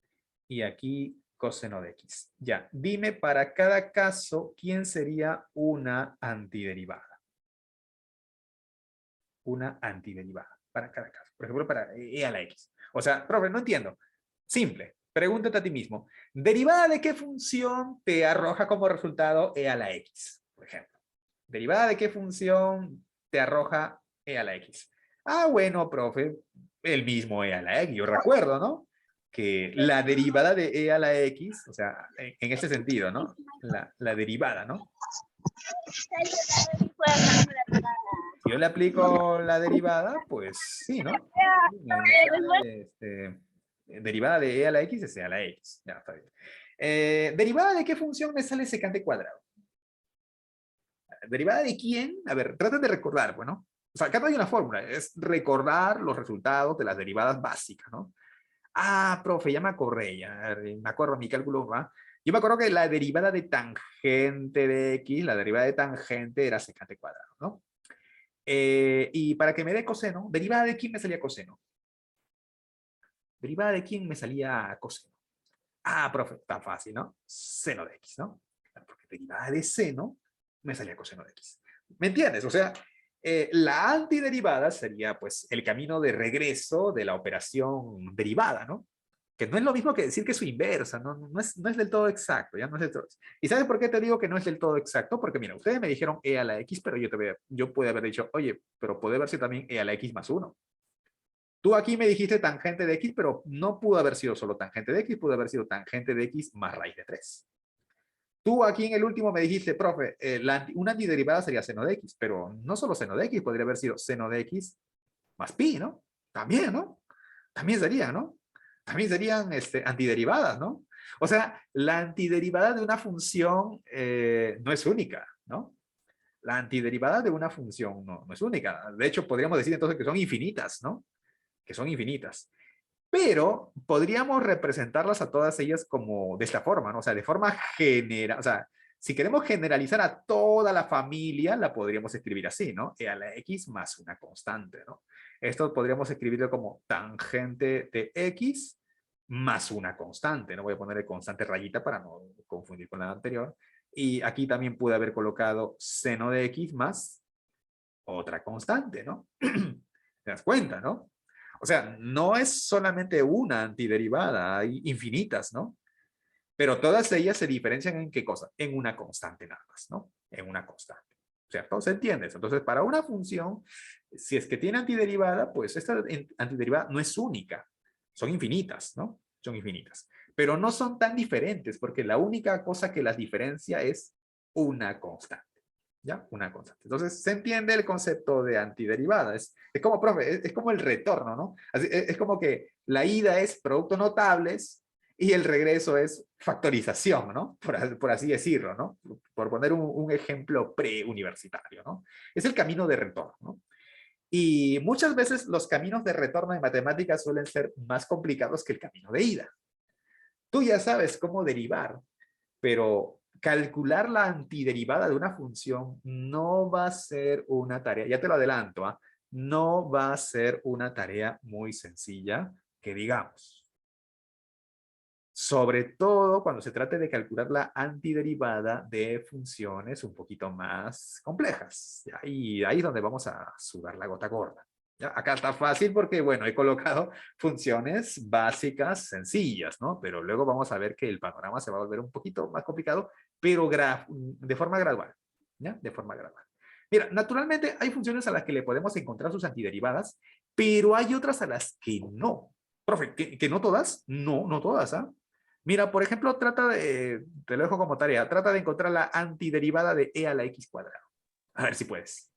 y aquí coseno de x. Ya, dime para cada caso, ¿quién sería una antiderivada? Una antiderivada para cada caso. Por ejemplo, para e a la x. O sea, profe, no entiendo. Simple. Pregúntate a ti mismo. ¿Derivada de qué función te arroja como resultado e a la x? Por ejemplo. ¿Derivada de qué función te arroja e a la x? Ah, bueno, profe, el mismo e a la x. Yo recuerdo, ¿no? Que la derivada de e a la x, o sea, en ese sentido, ¿no? La derivada, ¿no? Si yo le aplico la derivada, pues sí, ¿no? Derivada de e a la x es e a la x. Ya, está bien. ¿Derivada de qué función me sale secante cuadrado? ¿Derivada de quién? A ver, traten de recordar, bueno. O sea, acá no hay una fórmula, es recordar los resultados de las derivadas básicas, ¿no? Ah, profe, ya me acordé, ya me acuerdo, mi cálculo va. Yo me acuerdo que la derivada de tangente de x, la derivada de tangente era secante cuadrado, ¿no? Y para que me dé coseno, ¿derivada de quién me salía coseno? ¿Derivada de quién me salía coseno? Ah, profe, tan fácil, ¿no? Seno de x, ¿no? Porque derivada de seno me salía coseno de x. ¿Me entiendes? O sea, la antiderivada sería pues el camino de regreso de la operación derivada, ¿no? Que no es lo mismo que decir que es su inversa, no es del todo exacto, ya no es del todo. ¿Y sabes por qué te digo que no es del todo exacto? Porque mira, ustedes me dijeron e a la x, pero yo pude haber dicho, oye, pero puede verse también e a la x más 1. Tú aquí me dijiste tangente de x, pero no pudo haber sido solo tangente de x, pudo haber sido tangente de x más raíz de 3. Tú aquí en el último me dijiste, profe, una antiderivada sería seno de x, pero no solo seno de x, podría haber sido seno de x más pi, ¿no? También, ¿no? También serían, ¿no? También serían antiderivadas, ¿no? O sea, la antiderivada de una función no es única, ¿no? La antiderivada de una función no es única. De hecho, podríamos decir entonces que son infinitas, ¿no? Que son infinitas. Pero podríamos representarlas a todas ellas como de esta forma, ¿no? O sea, de forma general, o sea, si queremos generalizar a toda la familia, la podríamos escribir así, ¿no? E a la x más una constante, ¿no? Esto podríamos escribirlo como tangente de x más una constante, ¿no? Voy a ponerle constante rayita para no confundir con la anterior. Y aquí también pude haber colocado seno de x más otra constante, ¿no? ¿Te das cuenta, no? O sea, no es solamente una antiderivada, hay infinitas, ¿no? Pero todas ellas se diferencian en qué cosa? En una constante nada más, ¿no? En una constante. ¿Cierto? ¿Se entiende? Entonces, para una función, si es que tiene antiderivada, pues esta antiderivada no es única. Son infinitas, ¿no? Son infinitas. Pero no son tan diferentes, porque la única cosa que las diferencia es una constante. ¿Ya? Una constante. Entonces, se entiende el concepto de antiderivada. Es como, profe, es como el retorno, ¿no? Así, es como que la ida es producto notables y el regreso es factorización, ¿no? Por así decirlo, ¿no? Por poner un ejemplo preuniversitario, ¿no? Es el camino de retorno, ¿no? Y muchas veces los caminos de retorno en matemáticas suelen ser más complicados que el camino de ida. Tú ya sabes cómo derivar, pero calcular la antiderivada de una función no va a ser una tarea, ya te lo adelanto, ¿eh? No va a ser una tarea muy sencilla que digamos. Sobre todo cuando se trate de calcular la antiderivada de funciones un poquito más complejas. Y ahí es donde vamos a sudar la gota gorda. ¿Ya? Acá está fácil porque, bueno, he colocado funciones básicas sencillas, ¿no? Pero luego vamos a ver que el panorama se va a volver un poquito más complicado, pero de forma gradual, ¿ya? De forma gradual. Mira, naturalmente hay funciones a las que le podemos encontrar sus antiderivadas, pero hay otras a las que no. Profe, ¿que no todas? No, no todas, ¿ah? Mira, por ejemplo, te lo dejo como tarea, trata de encontrar la antiderivada de e a la x cuadrado. A ver si puedes.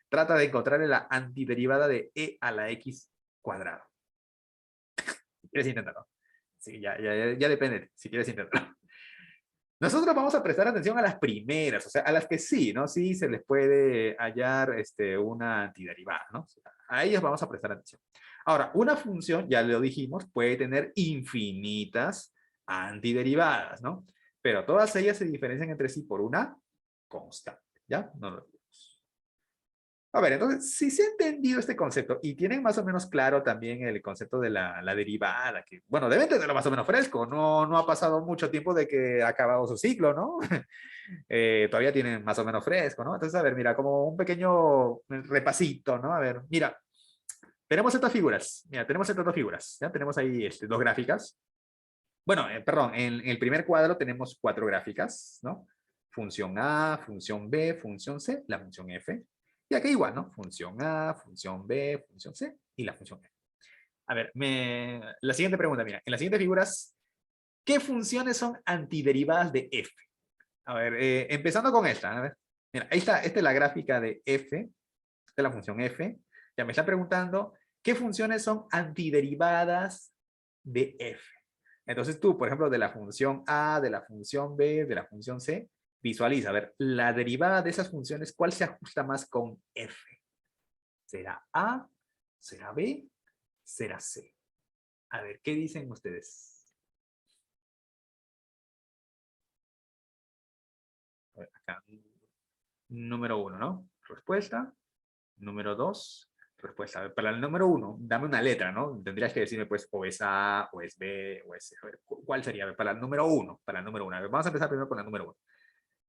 Trata de encontrar la antiderivada de e a la x cuadrado. Si quieres intentarlo. Sí, ya depende, si quieres intentarlo. Nosotros vamos a prestar atención a las primeras, o sea, a las que sí, ¿no? Sí se les puede hallar una antiderivada, ¿no? O sea, a ellas vamos a prestar atención. Ahora, una función, ya lo dijimos, puede tener infinitas antiderivadas, ¿no? Pero todas ellas se diferencian entre sí por una constante, ¿ya? No lo olvidemos. A ver, entonces, si se ha entendido este concepto y tienen más o menos claro también el concepto de la derivada, que, bueno, deben tenerlo más o menos fresco, no ha pasado mucho tiempo de que ha acabado su ciclo, ¿no? Todavía tienen más o menos fresco, ¿no? Entonces, a ver, mira, como un pequeño repasito, ¿no? A ver, mira, tenemos estas figuras, mira, tenemos estas dos figuras, ¿ya? Tenemos ahí dos gráficas. Bueno, perdón, en el primer cuadro tenemos 4 gráficas, ¿no? Función A, función B, función C, la función F. Y aquí igual, ¿no? Función A, función B, función C y la función F. A ver, la siguiente pregunta, mira, en las siguientes figuras, ¿qué funciones son antiderivadas de F? A ver, empezando con esta, a ver. Mira, ahí está, esta es la gráfica de F, esta es la función F. Ya me está preguntando, ¿qué funciones son antiderivadas de F? Entonces tú, por ejemplo, de la función A, de la función B, de la función C, visualiza, a ver, la derivada de esas funciones, ¿cuál se ajusta más con F? ¿Será A? ¿Será B? ¿Será C? A ver, ¿qué dicen ustedes? A ver, acá, número 1, ¿no? Respuesta. Número 2, respuesta. A ver, para el número 1, dame una letra, ¿no? Tendrías que decirme, pues, o es A, o es B, o es C. A ver, ¿cuál sería? A ver, para el número 1, para el número 1. A ver, vamos a empezar primero con el número 1.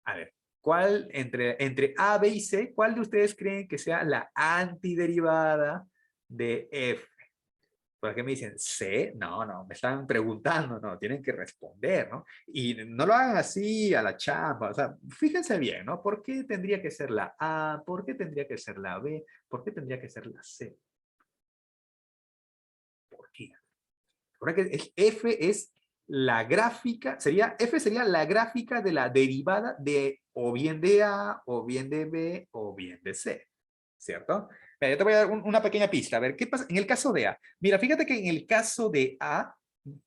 A ver, ¿cuál entre A, B y C, cuál de ustedes creen que sea la antiderivada de F? ¿Por qué me dicen C? No, me están preguntando, no, tienen que responder, ¿no? Y no lo hagan así a la chamba, o sea, fíjense bien, ¿no? ¿Por qué tendría que ser la A? ¿Por qué tendría que ser la B? ¿Por qué tendría que ser la C? ¿Por qué? Ahora que F es la gráfica, F sería la gráfica de la derivada de o bien de A, o bien de B, o bien de C, ¿cierto? Mira, yo te voy a dar una pequeña pista. A ver, ¿qué pasa en el caso de A? Mira, fíjate que en el caso de A,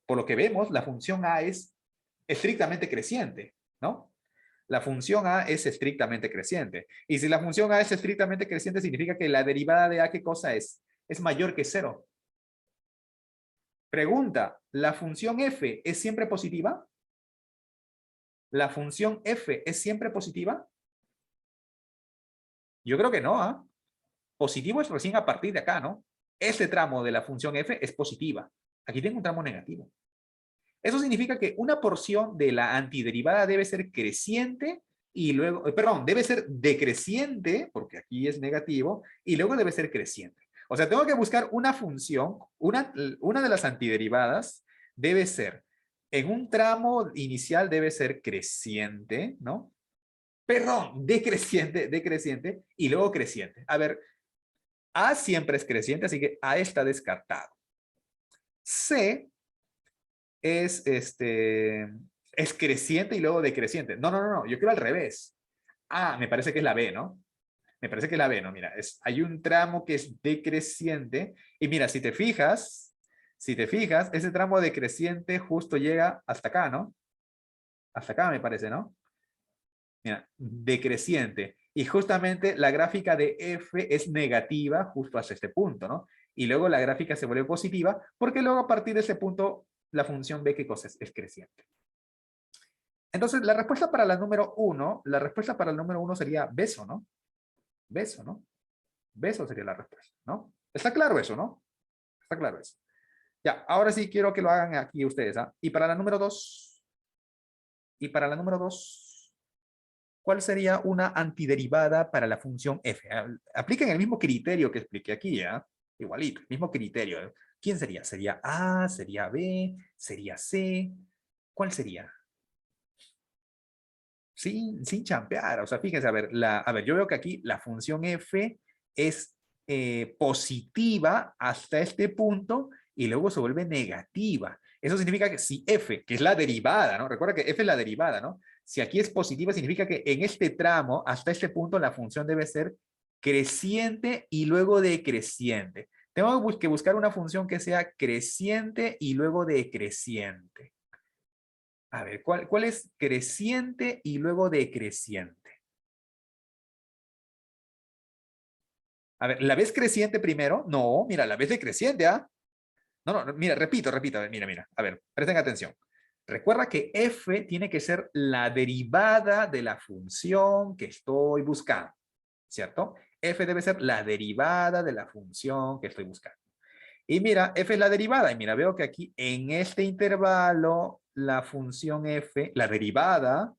por lo que vemos, la función A es estrictamente creciente, ¿no? La función A es estrictamente creciente. Y si la función A es estrictamente creciente, significa que la derivada de A, ¿qué cosa es? Es mayor que 0. Pregunta, ¿la función f es siempre positiva? ¿La función f es siempre positiva? Yo creo que no, ¿ah? Positivo es recién a partir de acá, ¿no? Este tramo de la función f es positiva. Aquí tengo un tramo negativo. Eso significa que una porción de la antiderivada debe ser creciente y luego, perdón, debe ser decreciente, porque aquí es negativo, y luego debe ser creciente. O sea, tengo que buscar una función, una de las antiderivadas debe ser, en un tramo inicial debe ser creciente, ¿no? Perdón, decreciente, y luego creciente. A ver, A siempre es creciente, así que A está descartado. C es creciente y luego decreciente. No, yo quiero al revés. Ah, me parece que es la B, ¿no? Me parece que es la B, ¿no? Mira, hay un tramo que es decreciente y mira, si te fijas, ese tramo decreciente justo llega hasta acá, ¿no? Hasta acá me parece, ¿no? Mira, decreciente. Y justamente la gráfica de F es negativa justo hasta este punto, ¿no? Y luego la gráfica se vuelve positiva porque luego a partir de ese punto la función B, ¿qué cosa es? Es creciente. Entonces, la respuesta para el número 1 sería beso, ¿no? Beso, ¿no? Beso sería la respuesta, ¿no? Está claro eso, ¿no? Está claro eso. Ya, ahora sí quiero que lo hagan aquí ustedes, ¿ah? Y para la número 2, ¿cuál sería una antiderivada para la función f? Apliquen el mismo criterio que expliqué aquí, ¿ya? Igualito, el mismo criterio. ¿Quién sería? ¿Sería A? ¿Sería B? ¿Sería C? ¿Cuál sería? Sin champear, o sea, fíjense, a ver, yo veo que aquí la función f es positiva hasta este punto y luego se vuelve negativa. Eso significa que si f, que es la derivada, ¿no? Recuerda que f es la derivada, ¿no? Si aquí es positiva, significa que en este tramo, hasta este punto, la función debe ser creciente y luego decreciente. Tengo que buscar una función que sea creciente y luego decreciente. A ver, ¿cuál es creciente y luego decreciente? A ver, ¿la ves creciente primero? No, mira, la ves decreciente, ¿ah? No, mira, repito, a ver, mira. A ver, presten atención. Recuerda que f tiene que ser la derivada de la función que estoy buscando, ¿cierto? F debe ser la derivada de la función que estoy buscando. Y mira, f es la derivada. Y mira, veo que aquí en este intervalo, la función f, la derivada,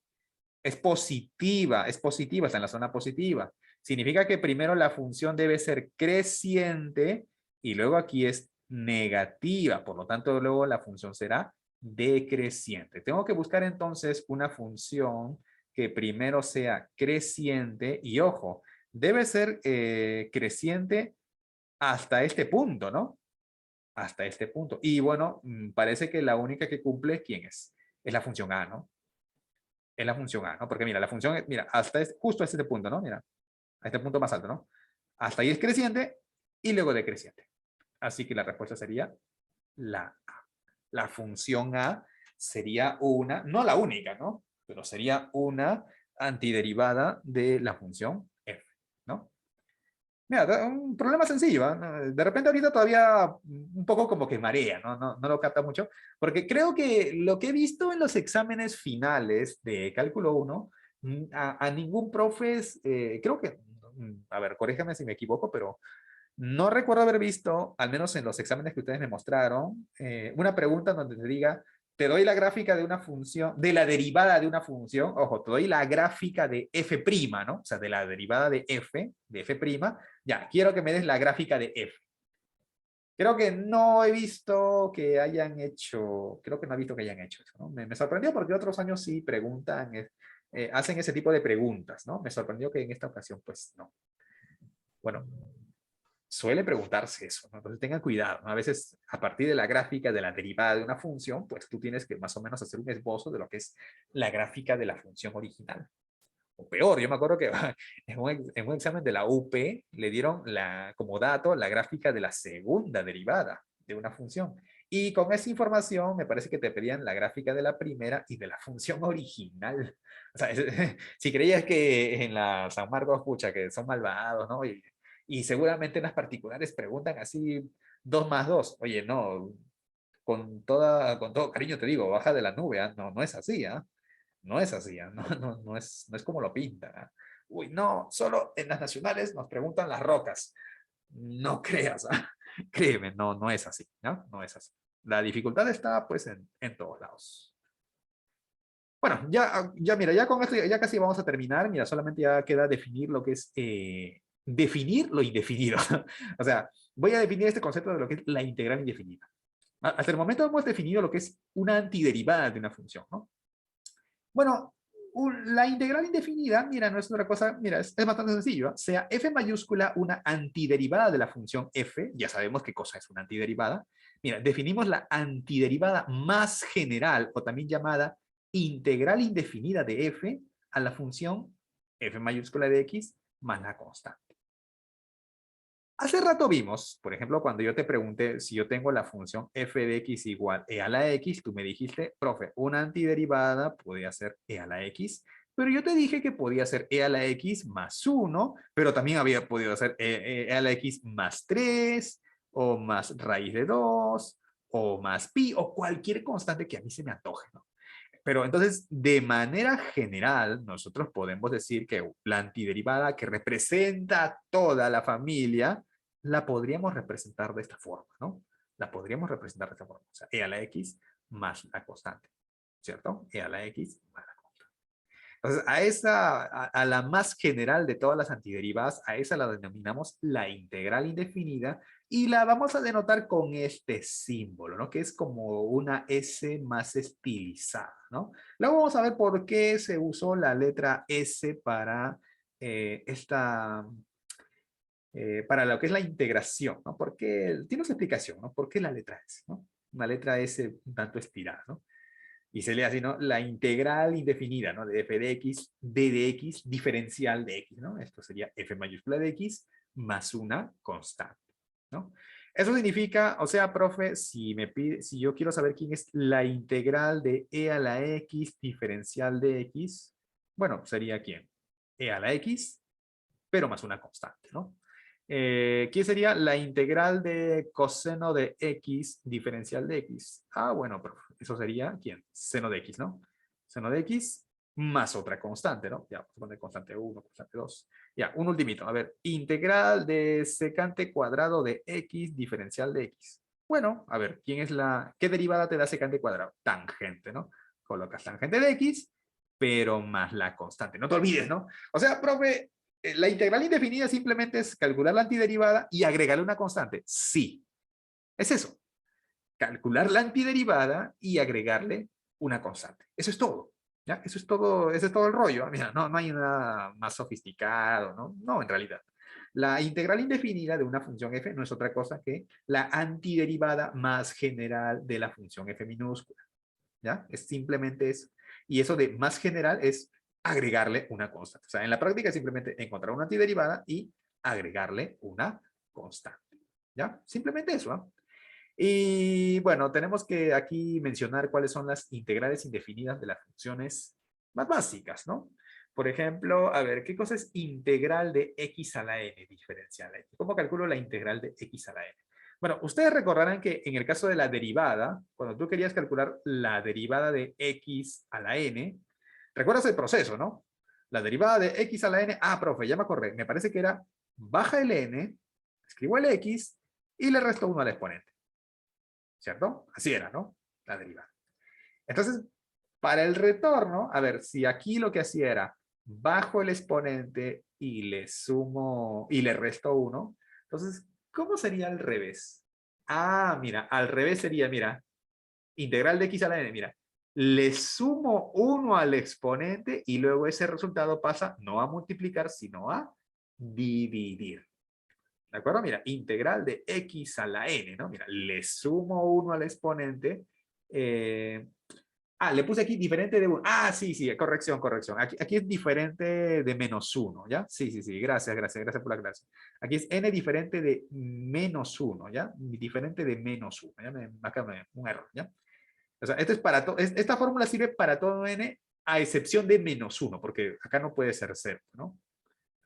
es positiva, está en la zona positiva. Significa que primero la función debe ser creciente y luego aquí es negativa, por lo tanto luego la función será decreciente. Tengo que buscar entonces una función que primero sea creciente y ojo, debe ser creciente hasta este punto, ¿no? Hasta este punto. Y bueno, parece que la única que cumple, ¿quién es? Es la función A, ¿no? Es la función A, ¿no? Porque mira, la función, mira, justo a este punto, ¿no? Mira, a este punto más alto, ¿no? Hasta ahí es creciente y luego decreciente. Así que la respuesta sería la A. La función A sería una, no la única, ¿no? Pero sería una antiderivada de la función f, ¿no? Mira, un problema sencillo, ¿eh? De repente ahorita todavía un poco como que marea, ¿no? No lo capta mucho, porque creo que lo que he visto en los exámenes finales de cálculo 1, a ningún profe, creo que, a ver, corríjame si me equivoco, pero no recuerdo haber visto, al menos en los exámenes que ustedes me mostraron, una pregunta donde te diga, te doy la gráfica de una función, de la derivada de una función, ojo, te doy la gráfica de f', ¿no? O sea, de la derivada de f', ya, quiero que me des la gráfica de f. Creo que no he visto que hayan hecho, creo que no he visto que hayan hecho eso, ¿no? Me sorprendió porque otros años sí preguntan, hacen ese tipo de preguntas, ¿no? Me sorprendió que en esta ocasión, pues, no. Bueno, suele preguntarse eso, ¿no? Entonces tengan cuidado, ¿no? A veces a partir de la gráfica de la derivada de una función, pues tú tienes que más o menos hacer un esbozo de lo que es la gráfica de la función original. O peor, yo me acuerdo que en un examen de la UP le dieron como dato la gráfica de la segunda derivada de una función. Y con esa información me parece que te pedían la gráfica de la primera y de la función original. O sea, si creías que en la San Marcos, pucha, que son malvados, ¿no? Y seguramente en las particulares preguntan así 2 más 2. Oye, no, con todo cariño te digo, baja de la nube, ¿eh? No es así, ¿eh? No es así, ¿eh? No es como lo pintan, ¿eh? Uy, no, solo en las nacionales nos preguntan las rocas. No creas, ¿eh? Créeme, no es así, ¿no? No es así. La dificultad está pues en todos lados. Bueno, ya mira, ya con esto ya casi vamos a terminar. Mira, solamente ya queda definir lo que es, definir lo indefinido. O sea, voy a definir este concepto de lo que es la integral indefinida. Hasta el momento hemos definido lo que es una antiderivada de una función, ¿no? Bueno, la integral indefinida, mira, no es otra cosa, mira, es bastante sencillo, ¿eh? Sea f mayúscula una antiderivada de la función f, ya sabemos qué cosa es una antiderivada. Mira, definimos la antiderivada más general, o también llamada integral indefinida de f a la función f mayúscula de x más la constante. Hace rato vimos, por ejemplo, cuando yo te pregunté si yo tengo la función f de x igual e a la x, tú me dijiste, profe, una antiderivada podía ser e a la x, pero yo te dije que podía ser e a la x más 1, pero también había podido ser e a la x más 3, o más raíz de 2, o más pi, o cualquier constante que a mí se me antoje, ¿no? Pero entonces, de manera general, nosotros podemos decir que la antiderivada que representa a toda la familia, la podríamos representar de esta forma, ¿no? la podríamos representar de esta forma. O sea, e a la x más la constante, ¿cierto? E a la x más la constante. Entonces, a la más general de todas las antiderivadas, a esa la denominamos la integral indefinida y la vamos a denotar con este símbolo, ¿no? Que es como una S más estilizada, ¿no? Luego vamos a ver por qué se usó la letra S para para lo que es la integración, ¿no? Porque tiene su explicación, ¿no? ¿Por qué la letra S, ¿no? Una letra S un tanto estirada, ¿no? Y se lee así, ¿no? La integral indefinida, ¿no? De f de x, d de x, diferencial de x, ¿no? Esto sería f mayúscula de x más una constante, ¿no? Eso significa, o sea, profe, si yo quiero saber quién es la integral de e a la x diferencial de x, bueno, sería quién? E a la x, pero más una constante, ¿no? ¿Quién sería la integral de coseno de x diferencial de x? Ah, bueno, pero eso sería, ¿quién? Seno de x, ¿no? Seno de x más otra constante, ¿no? Ya, vamos a poner constante 1, constante 2. Ya, un ultimito. A ver, integral de secante cuadrado de x diferencial de x. Bueno, a ver, ¿qué derivada te da secante cuadrado? Tangente, ¿no? Colocas tangente de x, pero más la constante. No te olvides, ¿no? O sea, profe, la integral indefinida simplemente es calcular la antiderivada y agregarle una constante. Sí, es eso. Calcular la antiderivada y agregarle una constante. Eso es todo. ¿Ya? Eso es todo el rollo. Mira, no hay nada más sofisticado, ¿no? No, en realidad. La integral indefinida de una función f no es otra cosa que la antiderivada más general de la función f minúscula. ¿Ya? Es simplemente eso. Y eso de más general es agregarle una constante. O sea, en la práctica es simplemente encontrar una antiderivada y agregarle una constante. ¿Ya? Simplemente eso. ¿Eh? Y bueno, tenemos que aquí mencionar cuáles son las integrales indefinidas de las funciones más básicas, ¿no? Por ejemplo, a ver, ¿qué cosa es integral de x a la n diferencial? ¿Cómo calculo la integral de x a la n? Bueno, ustedes recordarán que en el caso de la derivada, cuando tú querías calcular la derivada de x a la n, recuerdas el proceso, ¿no? La derivada de x a la n, profe, ya me acordé, me parece que era baja el n, escribo el x y le resto 1 al exponente. ¿Cierto? Así era, ¿no? La derivada. Entonces, para el retorno, a ver, si aquí lo que hacía era bajo el exponente y le sumo y le resto 1, entonces, ¿cómo sería al revés? Mira, al revés sería, mira, integral de x a la n, mira, le sumo 1 al exponente y luego ese resultado pasa no a multiplicar, sino a dividir. ¿De acuerdo? Mira, integral de x a la n, ¿no? Mira, le sumo 1 al exponente. Le puse aquí diferente de 1. Sí, corrección, corrección. Aquí es diferente de menos 1, ¿ya? Sí, gracias por la aclaración. Aquí es n diferente de menos 1, ¿ya? Diferente de menos 1, ¿ya? Acá un error, ¿ya? O sea, esta fórmula sirve para todo n a excepción de menos 1, porque acá no puede ser 0, ¿no?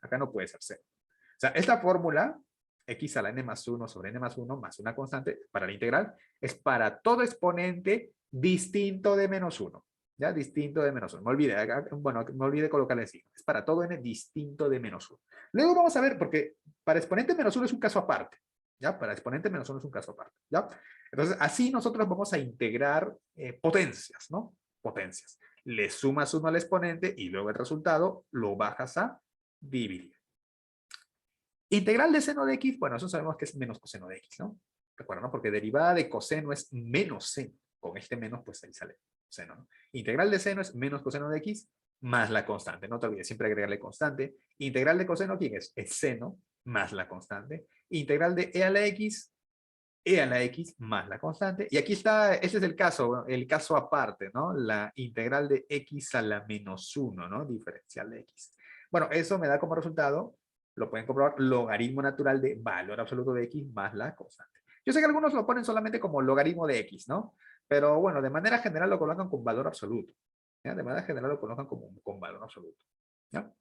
Acá no puede ser 0. O sea, esta fórmula, x a la n más 1 sobre n más 1 más una constante para la integral, es para todo exponente distinto de menos 1. ¿Ya? Distinto de menos 1. Me olvidé colocarle así. Es para todo n distinto de menos 1. Luego vamos a ver, porque para exponente menos 1 es un caso aparte. ¿Ya? Para exponente menos 1 es un caso aparte. ¿Ya? Entonces, así nosotros vamos a integrar potencias, ¿no? Potencias. Le sumas 1 al exponente y luego el resultado lo bajas a dividir. Integral de seno de x, bueno, eso sabemos que es menos coseno de x, ¿no? Recuerda, ¿no? Porque derivada de coseno es menos seno. Con este menos, pues ahí sale seno, ¿no? Integral de seno es menos coseno de x más la constante. No te olvides siempre agregarle constante. Integral de coseno, ¿quién es? Es seno más la constante. Integral de e a la x más la constante. Y aquí está, este es el caso aparte, ¿no? La integral de x a la menos 1, ¿no? Diferencial de x. Bueno, eso me da como resultado, lo pueden comprobar, logaritmo natural de valor absoluto de x más la constante. Yo sé que algunos lo ponen solamente como logaritmo de x, ¿no? Pero bueno, de manera general lo colocan con valor absoluto. ¿Ya? De manera general lo colocan como con valor absoluto. ¿Ya?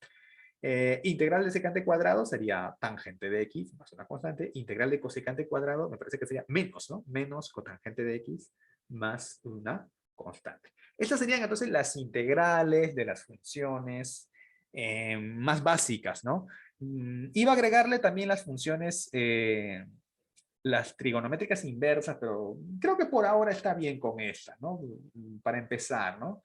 Integral de secante cuadrado sería tangente de x más una constante. Integral de cosecante cuadrado me parece que sería menos, ¿no? Menos cotangente de x más una constante. Estas serían entonces las integrales de las funciones más básicas, ¿no? Iba a agregarle también las funciones las trigonométricas inversas, pero creo que por ahora está bien con esta, ¿no? Para empezar, ¿no?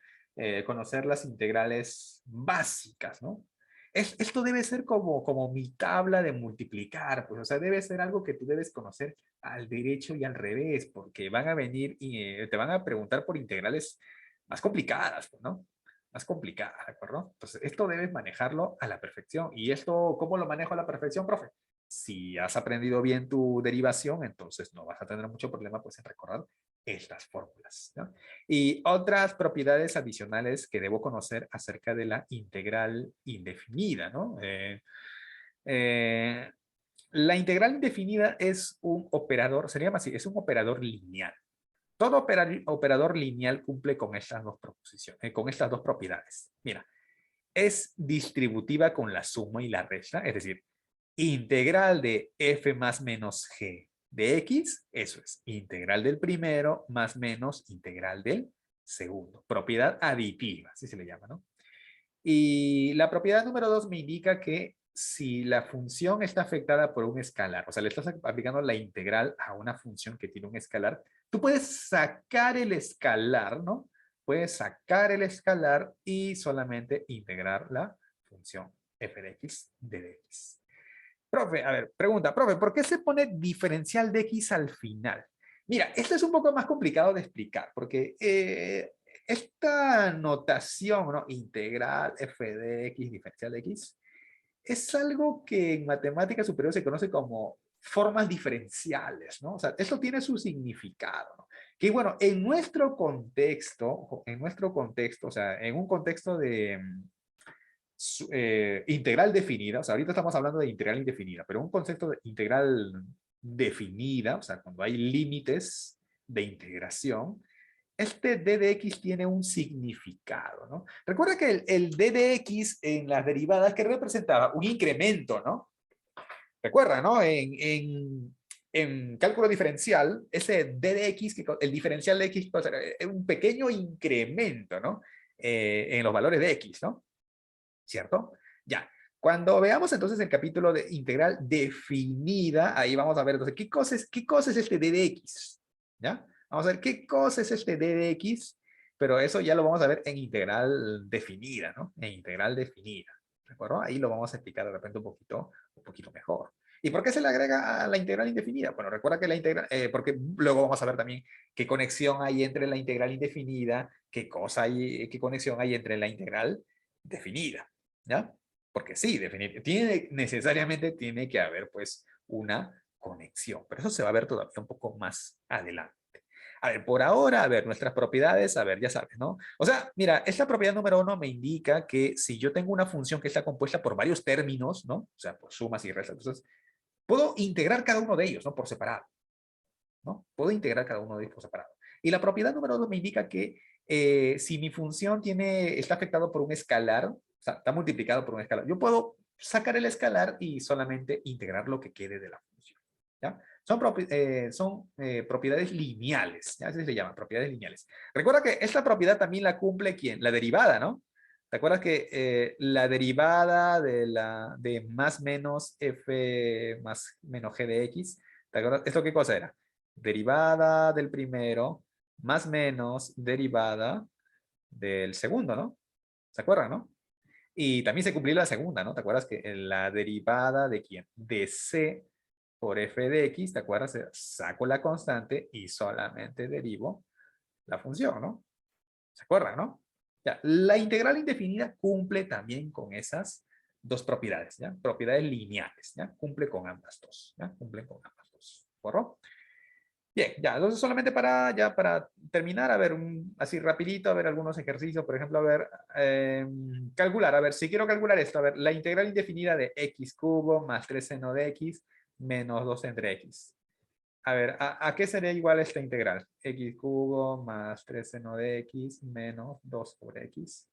Conocer las integrales básicas, ¿no? Esto debe ser como mi tabla de multiplicar, pues, o sea, debe ser algo que tú debes conocer al derecho y al revés, porque van a venir y te van a preguntar por integrales más complicadas, pues, ¿no? Más complicadas, ¿de acuerdo? Entonces, esto debes manejarlo a la perfección. ¿Y esto cómo lo manejo a la perfección, profe? Si has aprendido bien tu derivación, entonces no vas a tener mucho problema pues, en recordar estas fórmulas, ¿no? Y otras propiedades adicionales que debo conocer acerca de la integral indefinida, ¿no? Eh, la integral indefinida es un operador, se llama así, es un operador lineal. Todo operador lineal cumple con estas dos proposiciones, con estas dos propiedades. Mira, es distributiva con la suma y la resta, es decir, integral de f más menos g de x, eso es, integral del primero más menos integral del segundo. Propiedad aditiva, así se le llama, ¿no? Y la propiedad número 2 me indica que si la función está afectada por un escalar, o sea, le estás aplicando la integral a una función que tiene un escalar, tú puedes sacar el escalar, ¿no? Puedes sacar el escalar y solamente integrar la función f de x de x. Profe, a ver, pregunta, profe, ¿por qué se pone diferencial de x al final? Mira, esto es un poco más complicado de explicar, porque esta notación, ¿no? Integral f de x, diferencial de x, es algo que en matemática superior se conoce como formas diferenciales, ¿no? O sea, esto tiene su significado, ¿no? Que bueno, en nuestro contexto, o sea, en un contexto de integral definida, o sea, ahorita estamos hablando de integral indefinida, pero un concepto de integral definida, o sea, cuando hay límites de integración, este d de x tiene un significado, ¿no? Recuerda que el d de x en las derivadas que representaba un incremento, ¿no? Recuerda, ¿no? En cálculo diferencial, ese d de x, el diferencial de x, pues, es un pequeño incremento, ¿no? En los valores de x, ¿no? ¿Cierto? Ya. Cuando veamos entonces el capítulo de integral definida, ahí vamos a ver entonces qué cosa es este d de x, ¿ya? Vamos a ver qué cosa es este d de x, pero eso ya lo vamos a ver en integral definida, ¿no? En integral definida, ¿de acuerdo? Ahí lo vamos a explicar de repente un poquito mejor. ¿Y por qué se le agrega a la integral indefinida? Bueno, recuerda que la integral, porque luego vamos a ver también qué conexión hay entre la integral indefinida, qué conexión hay entre la integral definida, ¿ya? Porque sí, necesariamente tiene que haber pues una conexión, pero eso se va a ver todavía un poco más adelante. A ver, por ahora, a ver, nuestras propiedades, a ver, ya sabes, ¿no? O sea, mira, esta propiedad número 1 me indica que si yo tengo una función que está compuesta por varios términos, ¿no? O sea, por sumas y restas, entonces, puedo integrar cada uno de ellos, ¿no? Por separado, ¿no? Puedo integrar cada uno de ellos por separado. Y la propiedad número 2 me indica que si mi función está afectado por un escalar, o sea, está multiplicado por un escalar, yo puedo sacar el escalar y solamente integrar lo que quede de la función, ¿ya? Son propiedades lineales, ¿ya? Así se llaman, propiedades lineales. Recuerda que esta propiedad también la cumple ¿quién? La derivada, ¿no? ¿Te acuerdas que la derivada de más menos f más menos g de x, ¿te acuerdas? ¿Esto qué cosa era? Derivada del primero más menos derivada del segundo, ¿no? ¿Se acuerdan, no? Y también se cumplió la segunda, ¿no? ¿Te acuerdas que la derivada de quién? De c por f de x, ¿te acuerdas? Saco la constante y solamente derivo la función, ¿no? ¿Se acuerdan, no? Ya, la integral indefinida cumple también con esas dos propiedades, ¿ya? Propiedades lineales, ¿ya? Cumple con ambas dos, ¿ya? Cumple con ambas dos, ¿correcto? Bien, ya, entonces solamente para terminar, a ver, así rapidito, a ver algunos ejercicios, por ejemplo, a ver, calcular, a ver, si quiero calcular esto, a ver, la integral indefinida de x cubo más 3 seno de x menos 2 entre x. A ver, ¿a qué sería igual esta integral? X cubo más 3 seno de x menos 2 sobre x,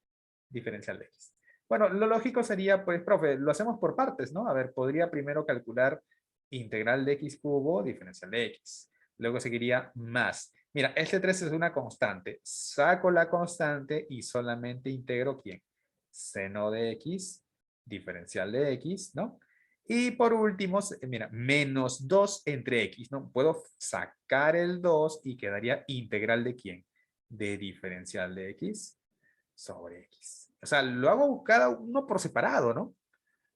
diferencial de x. Bueno, lo lógico sería, pues, profe, lo hacemos por partes, ¿no? A ver, podría primero calcular integral de x cubo, diferencial de x. Luego seguiría más. Mira, este 3 es una constante. Saco la constante y solamente integro ¿quién? Seno de x, diferencial de x, ¿no? Y por último, mira, menos 2 entre x, ¿no? Puedo sacar el 2 y quedaría integral de ¿quién? De diferencial de x sobre x. O sea, lo hago cada uno por separado, ¿no?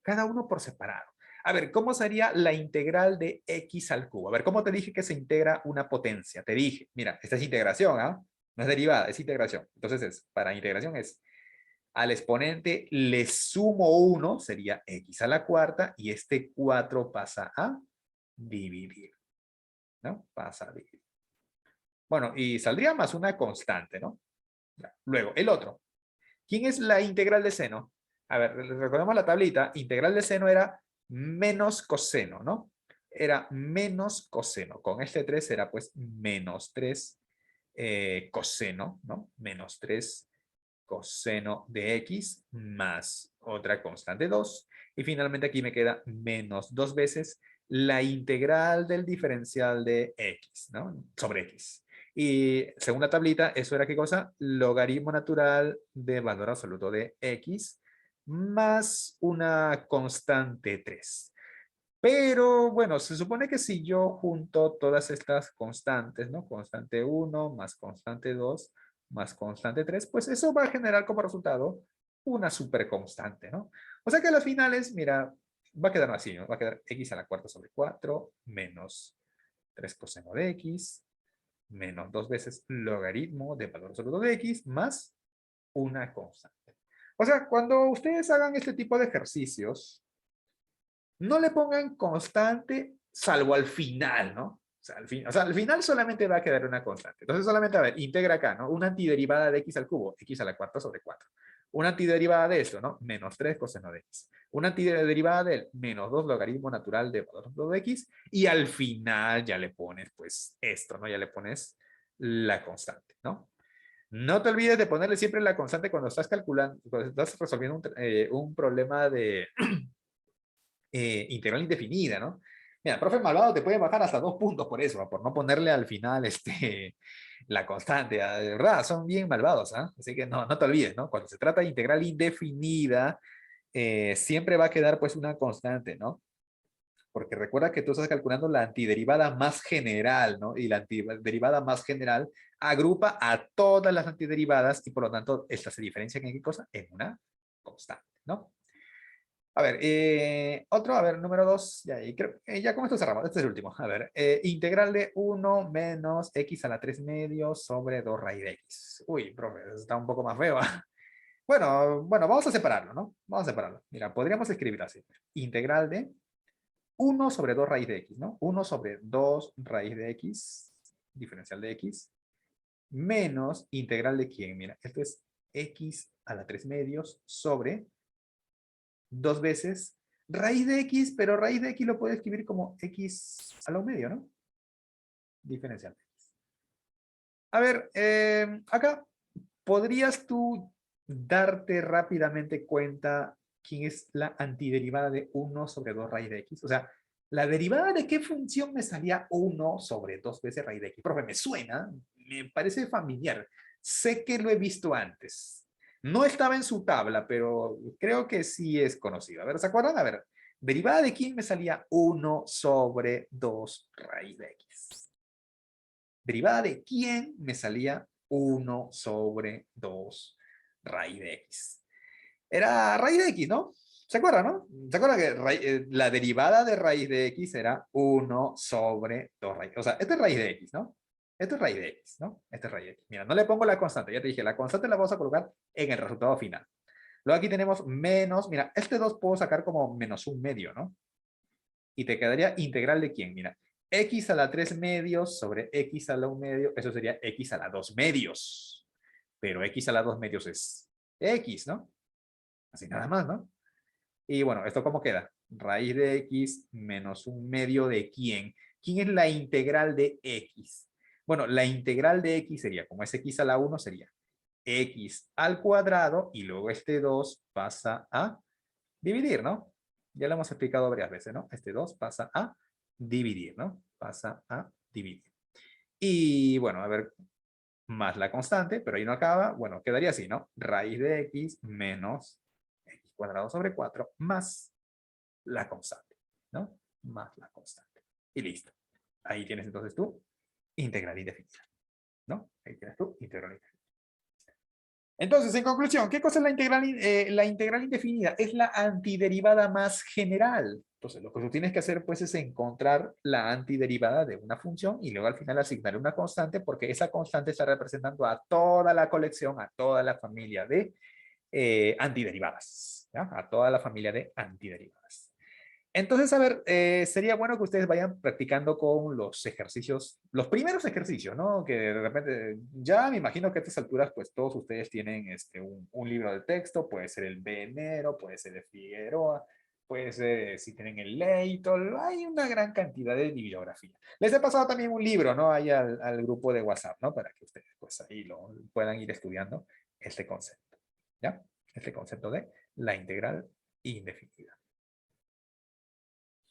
Cada uno por separado. A ver, ¿cómo sería la integral de x al cubo? A ver, ¿cómo te dije que se integra una potencia? Te dije, mira, esta es integración, ¿ah? No es derivada, es integración. Entonces, para integración es al exponente le sumo 1, sería x a la cuarta, y este 4 pasa a dividir, ¿no? Pasa a dividir. Bueno, y saldría más una constante, ¿no? Luego, el otro. ¿Quién es la integral de seno? A ver, recordemos la tablita. Integral de seno era menos coseno, ¿no? Era menos coseno. Con este 3 era pues menos 3 coseno, ¿no? Menos 3 coseno de x más otra constante 2. Y finalmente aquí me queda menos 2 veces la integral del diferencial de x, ¿no? Sobre x. Y según la tablita, eso era ¿qué cosa? Logaritmo natural de valor absoluto de x más una constante 3. Pero bueno, se supone que si yo junto todas estas constantes, ¿no? Constante 1 más constante 2 más constante 3, pues eso va a generar como resultado una superconstante, ¿no? O sea que a las finales, mira, va a quedar así, ¿no? Va a quedar x a la cuarta sobre 4 menos 3 coseno de x menos 2 veces logaritmo de valor absoluto de x más una constante. O sea, cuando ustedes hagan este tipo de ejercicios, no le pongan constante salvo al final, ¿no? Al final solamente va a quedar una constante. Entonces solamente, a ver, integra acá, ¿no? Una antiderivada de x al cubo, x a la cuarta sobre 4. Una antiderivada de esto, ¿no? Menos 3 coseno de x. Una antiderivada del menos 2 logaritmo natural de valor de x. Y al final ya le pones, pues, esto, ¿no? Ya le pones la constante, ¿no? No te olvides de ponerle siempre la constante cuando estás calculando, cuando estás resolviendo un problema de integral indefinida, ¿no? Mira, el profe malvado te puede bajar hasta 2 puntos por eso, por no ponerle al final la constante. ¿Ah? De verdad, son bien malvados, ¿ah? Así que no te olvides, ¿no? Cuando se trata de integral indefinida, siempre va a quedar pues una constante, ¿no? Porque recuerda que tú estás calculando la antiderivada más general, ¿no? Y la antiderivada más general agrupa a todas las antiderivadas y por lo tanto esta se diferencia en qué cosa? En una constante, ¿no? A ver, a ver, número 2, ya, ya con esto cerramos, este es el último. A ver, integral de 1 menos x a la 3 medios sobre 2 raíz de x. Uy, profe, está un poco más feo. ¿Ah? Bueno, vamos a separarlo, ¿no? Vamos a separarlo. Mira, podríamos escribir así. Integral de 1 sobre 2 raíz de x, ¿no? 1 sobre 2 raíz de x, diferencial de x, menos integral de quién. Mira, esto es x a la 3 medios sobre 2 veces raíz de x, pero raíz de x lo puedo escribir como x a la 1 medio, ¿no? Diferencial de x. A ver, acá, ¿podrías tú darte rápidamente cuenta quién es la antiderivada de 1 sobre 2 raíz de x? O sea, ¿la derivada de qué función me salía 1 sobre 2 veces raíz de x? Profe, me suena, me parece familiar. Sé que lo he visto antes. No estaba en su tabla, pero creo que sí es conocido. A ver, ¿se acuerdan? A ver, ¿derivada de quién me salía 1 sobre 2 raíz de x? ¿Derivada de quién me salía 1 sobre 2 raíz de x? Era raíz de x, ¿no? ¿Se acuerdan, no? ¿Se acuerdan que la derivada de raíz de x era 1 sobre 2 raíz? O sea, esta es raíz de x, ¿no? Esto es raíz de x, ¿no? Esta es raíz de x. Mira, no le pongo la constante. Ya te dije, la constante la vamos a colocar en el resultado final. Luego aquí tenemos menos, mira, este 2 puedo sacar como menos un medio, ¿no? Y te quedaría integral de quién, mira. X a la 3 medios sobre X a la 1 medio, eso sería X a la 2 medios. Pero X a la 2 medios es X, ¿no? Así nada más, ¿no? Y bueno, ¿esto cómo queda? Raíz de X menos un medio de quién. ¿Quién es la integral de X? Bueno, la integral de X sería, como es X a la 1, sería X al cuadrado y luego este 2 pasa a dividir, ¿no? Ya lo hemos explicado varias veces, ¿no? Este 2 pasa a dividir, ¿no? Pasa a dividir. Y bueno, a ver, más la constante, pero ahí no acaba. Bueno, quedaría así, ¿no? Raíz de x menos x cuadrado sobre 4 más la constante. ¿no? Más la constante. Y listo. Ahí tienes entonces tu integral indefinida, ¿no? Ahí tienes tu integral indefinida. Entonces, en conclusión, ¿qué cosa es la integral indefinida? Es la antiderivada más general. Entonces, lo que tú tienes que hacer, pues, es encontrar la antiderivada de una función y luego al final asignarle una constante porque esa constante está representando a toda la colección, a toda la familia de antiderivadas, ¿ya? A toda la familia de antiderivadas. Entonces, a ver, sería bueno que ustedes vayan practicando con los ejercicios, los primeros ejercicios, ¿no? Que de repente, ya me imagino que a estas alturas, pues todos ustedes tienen un libro de texto, puede ser el Venero, puede ser el Figueroa, puede ser, si tienen el Leighton, hay una gran cantidad de bibliografía. Les he pasado también un libro, ¿no? Ahí al grupo de WhatsApp, ¿no? Para que ustedes, pues ahí lo puedan ir estudiando este concepto, ¿ya? Este concepto de la integral indefinida.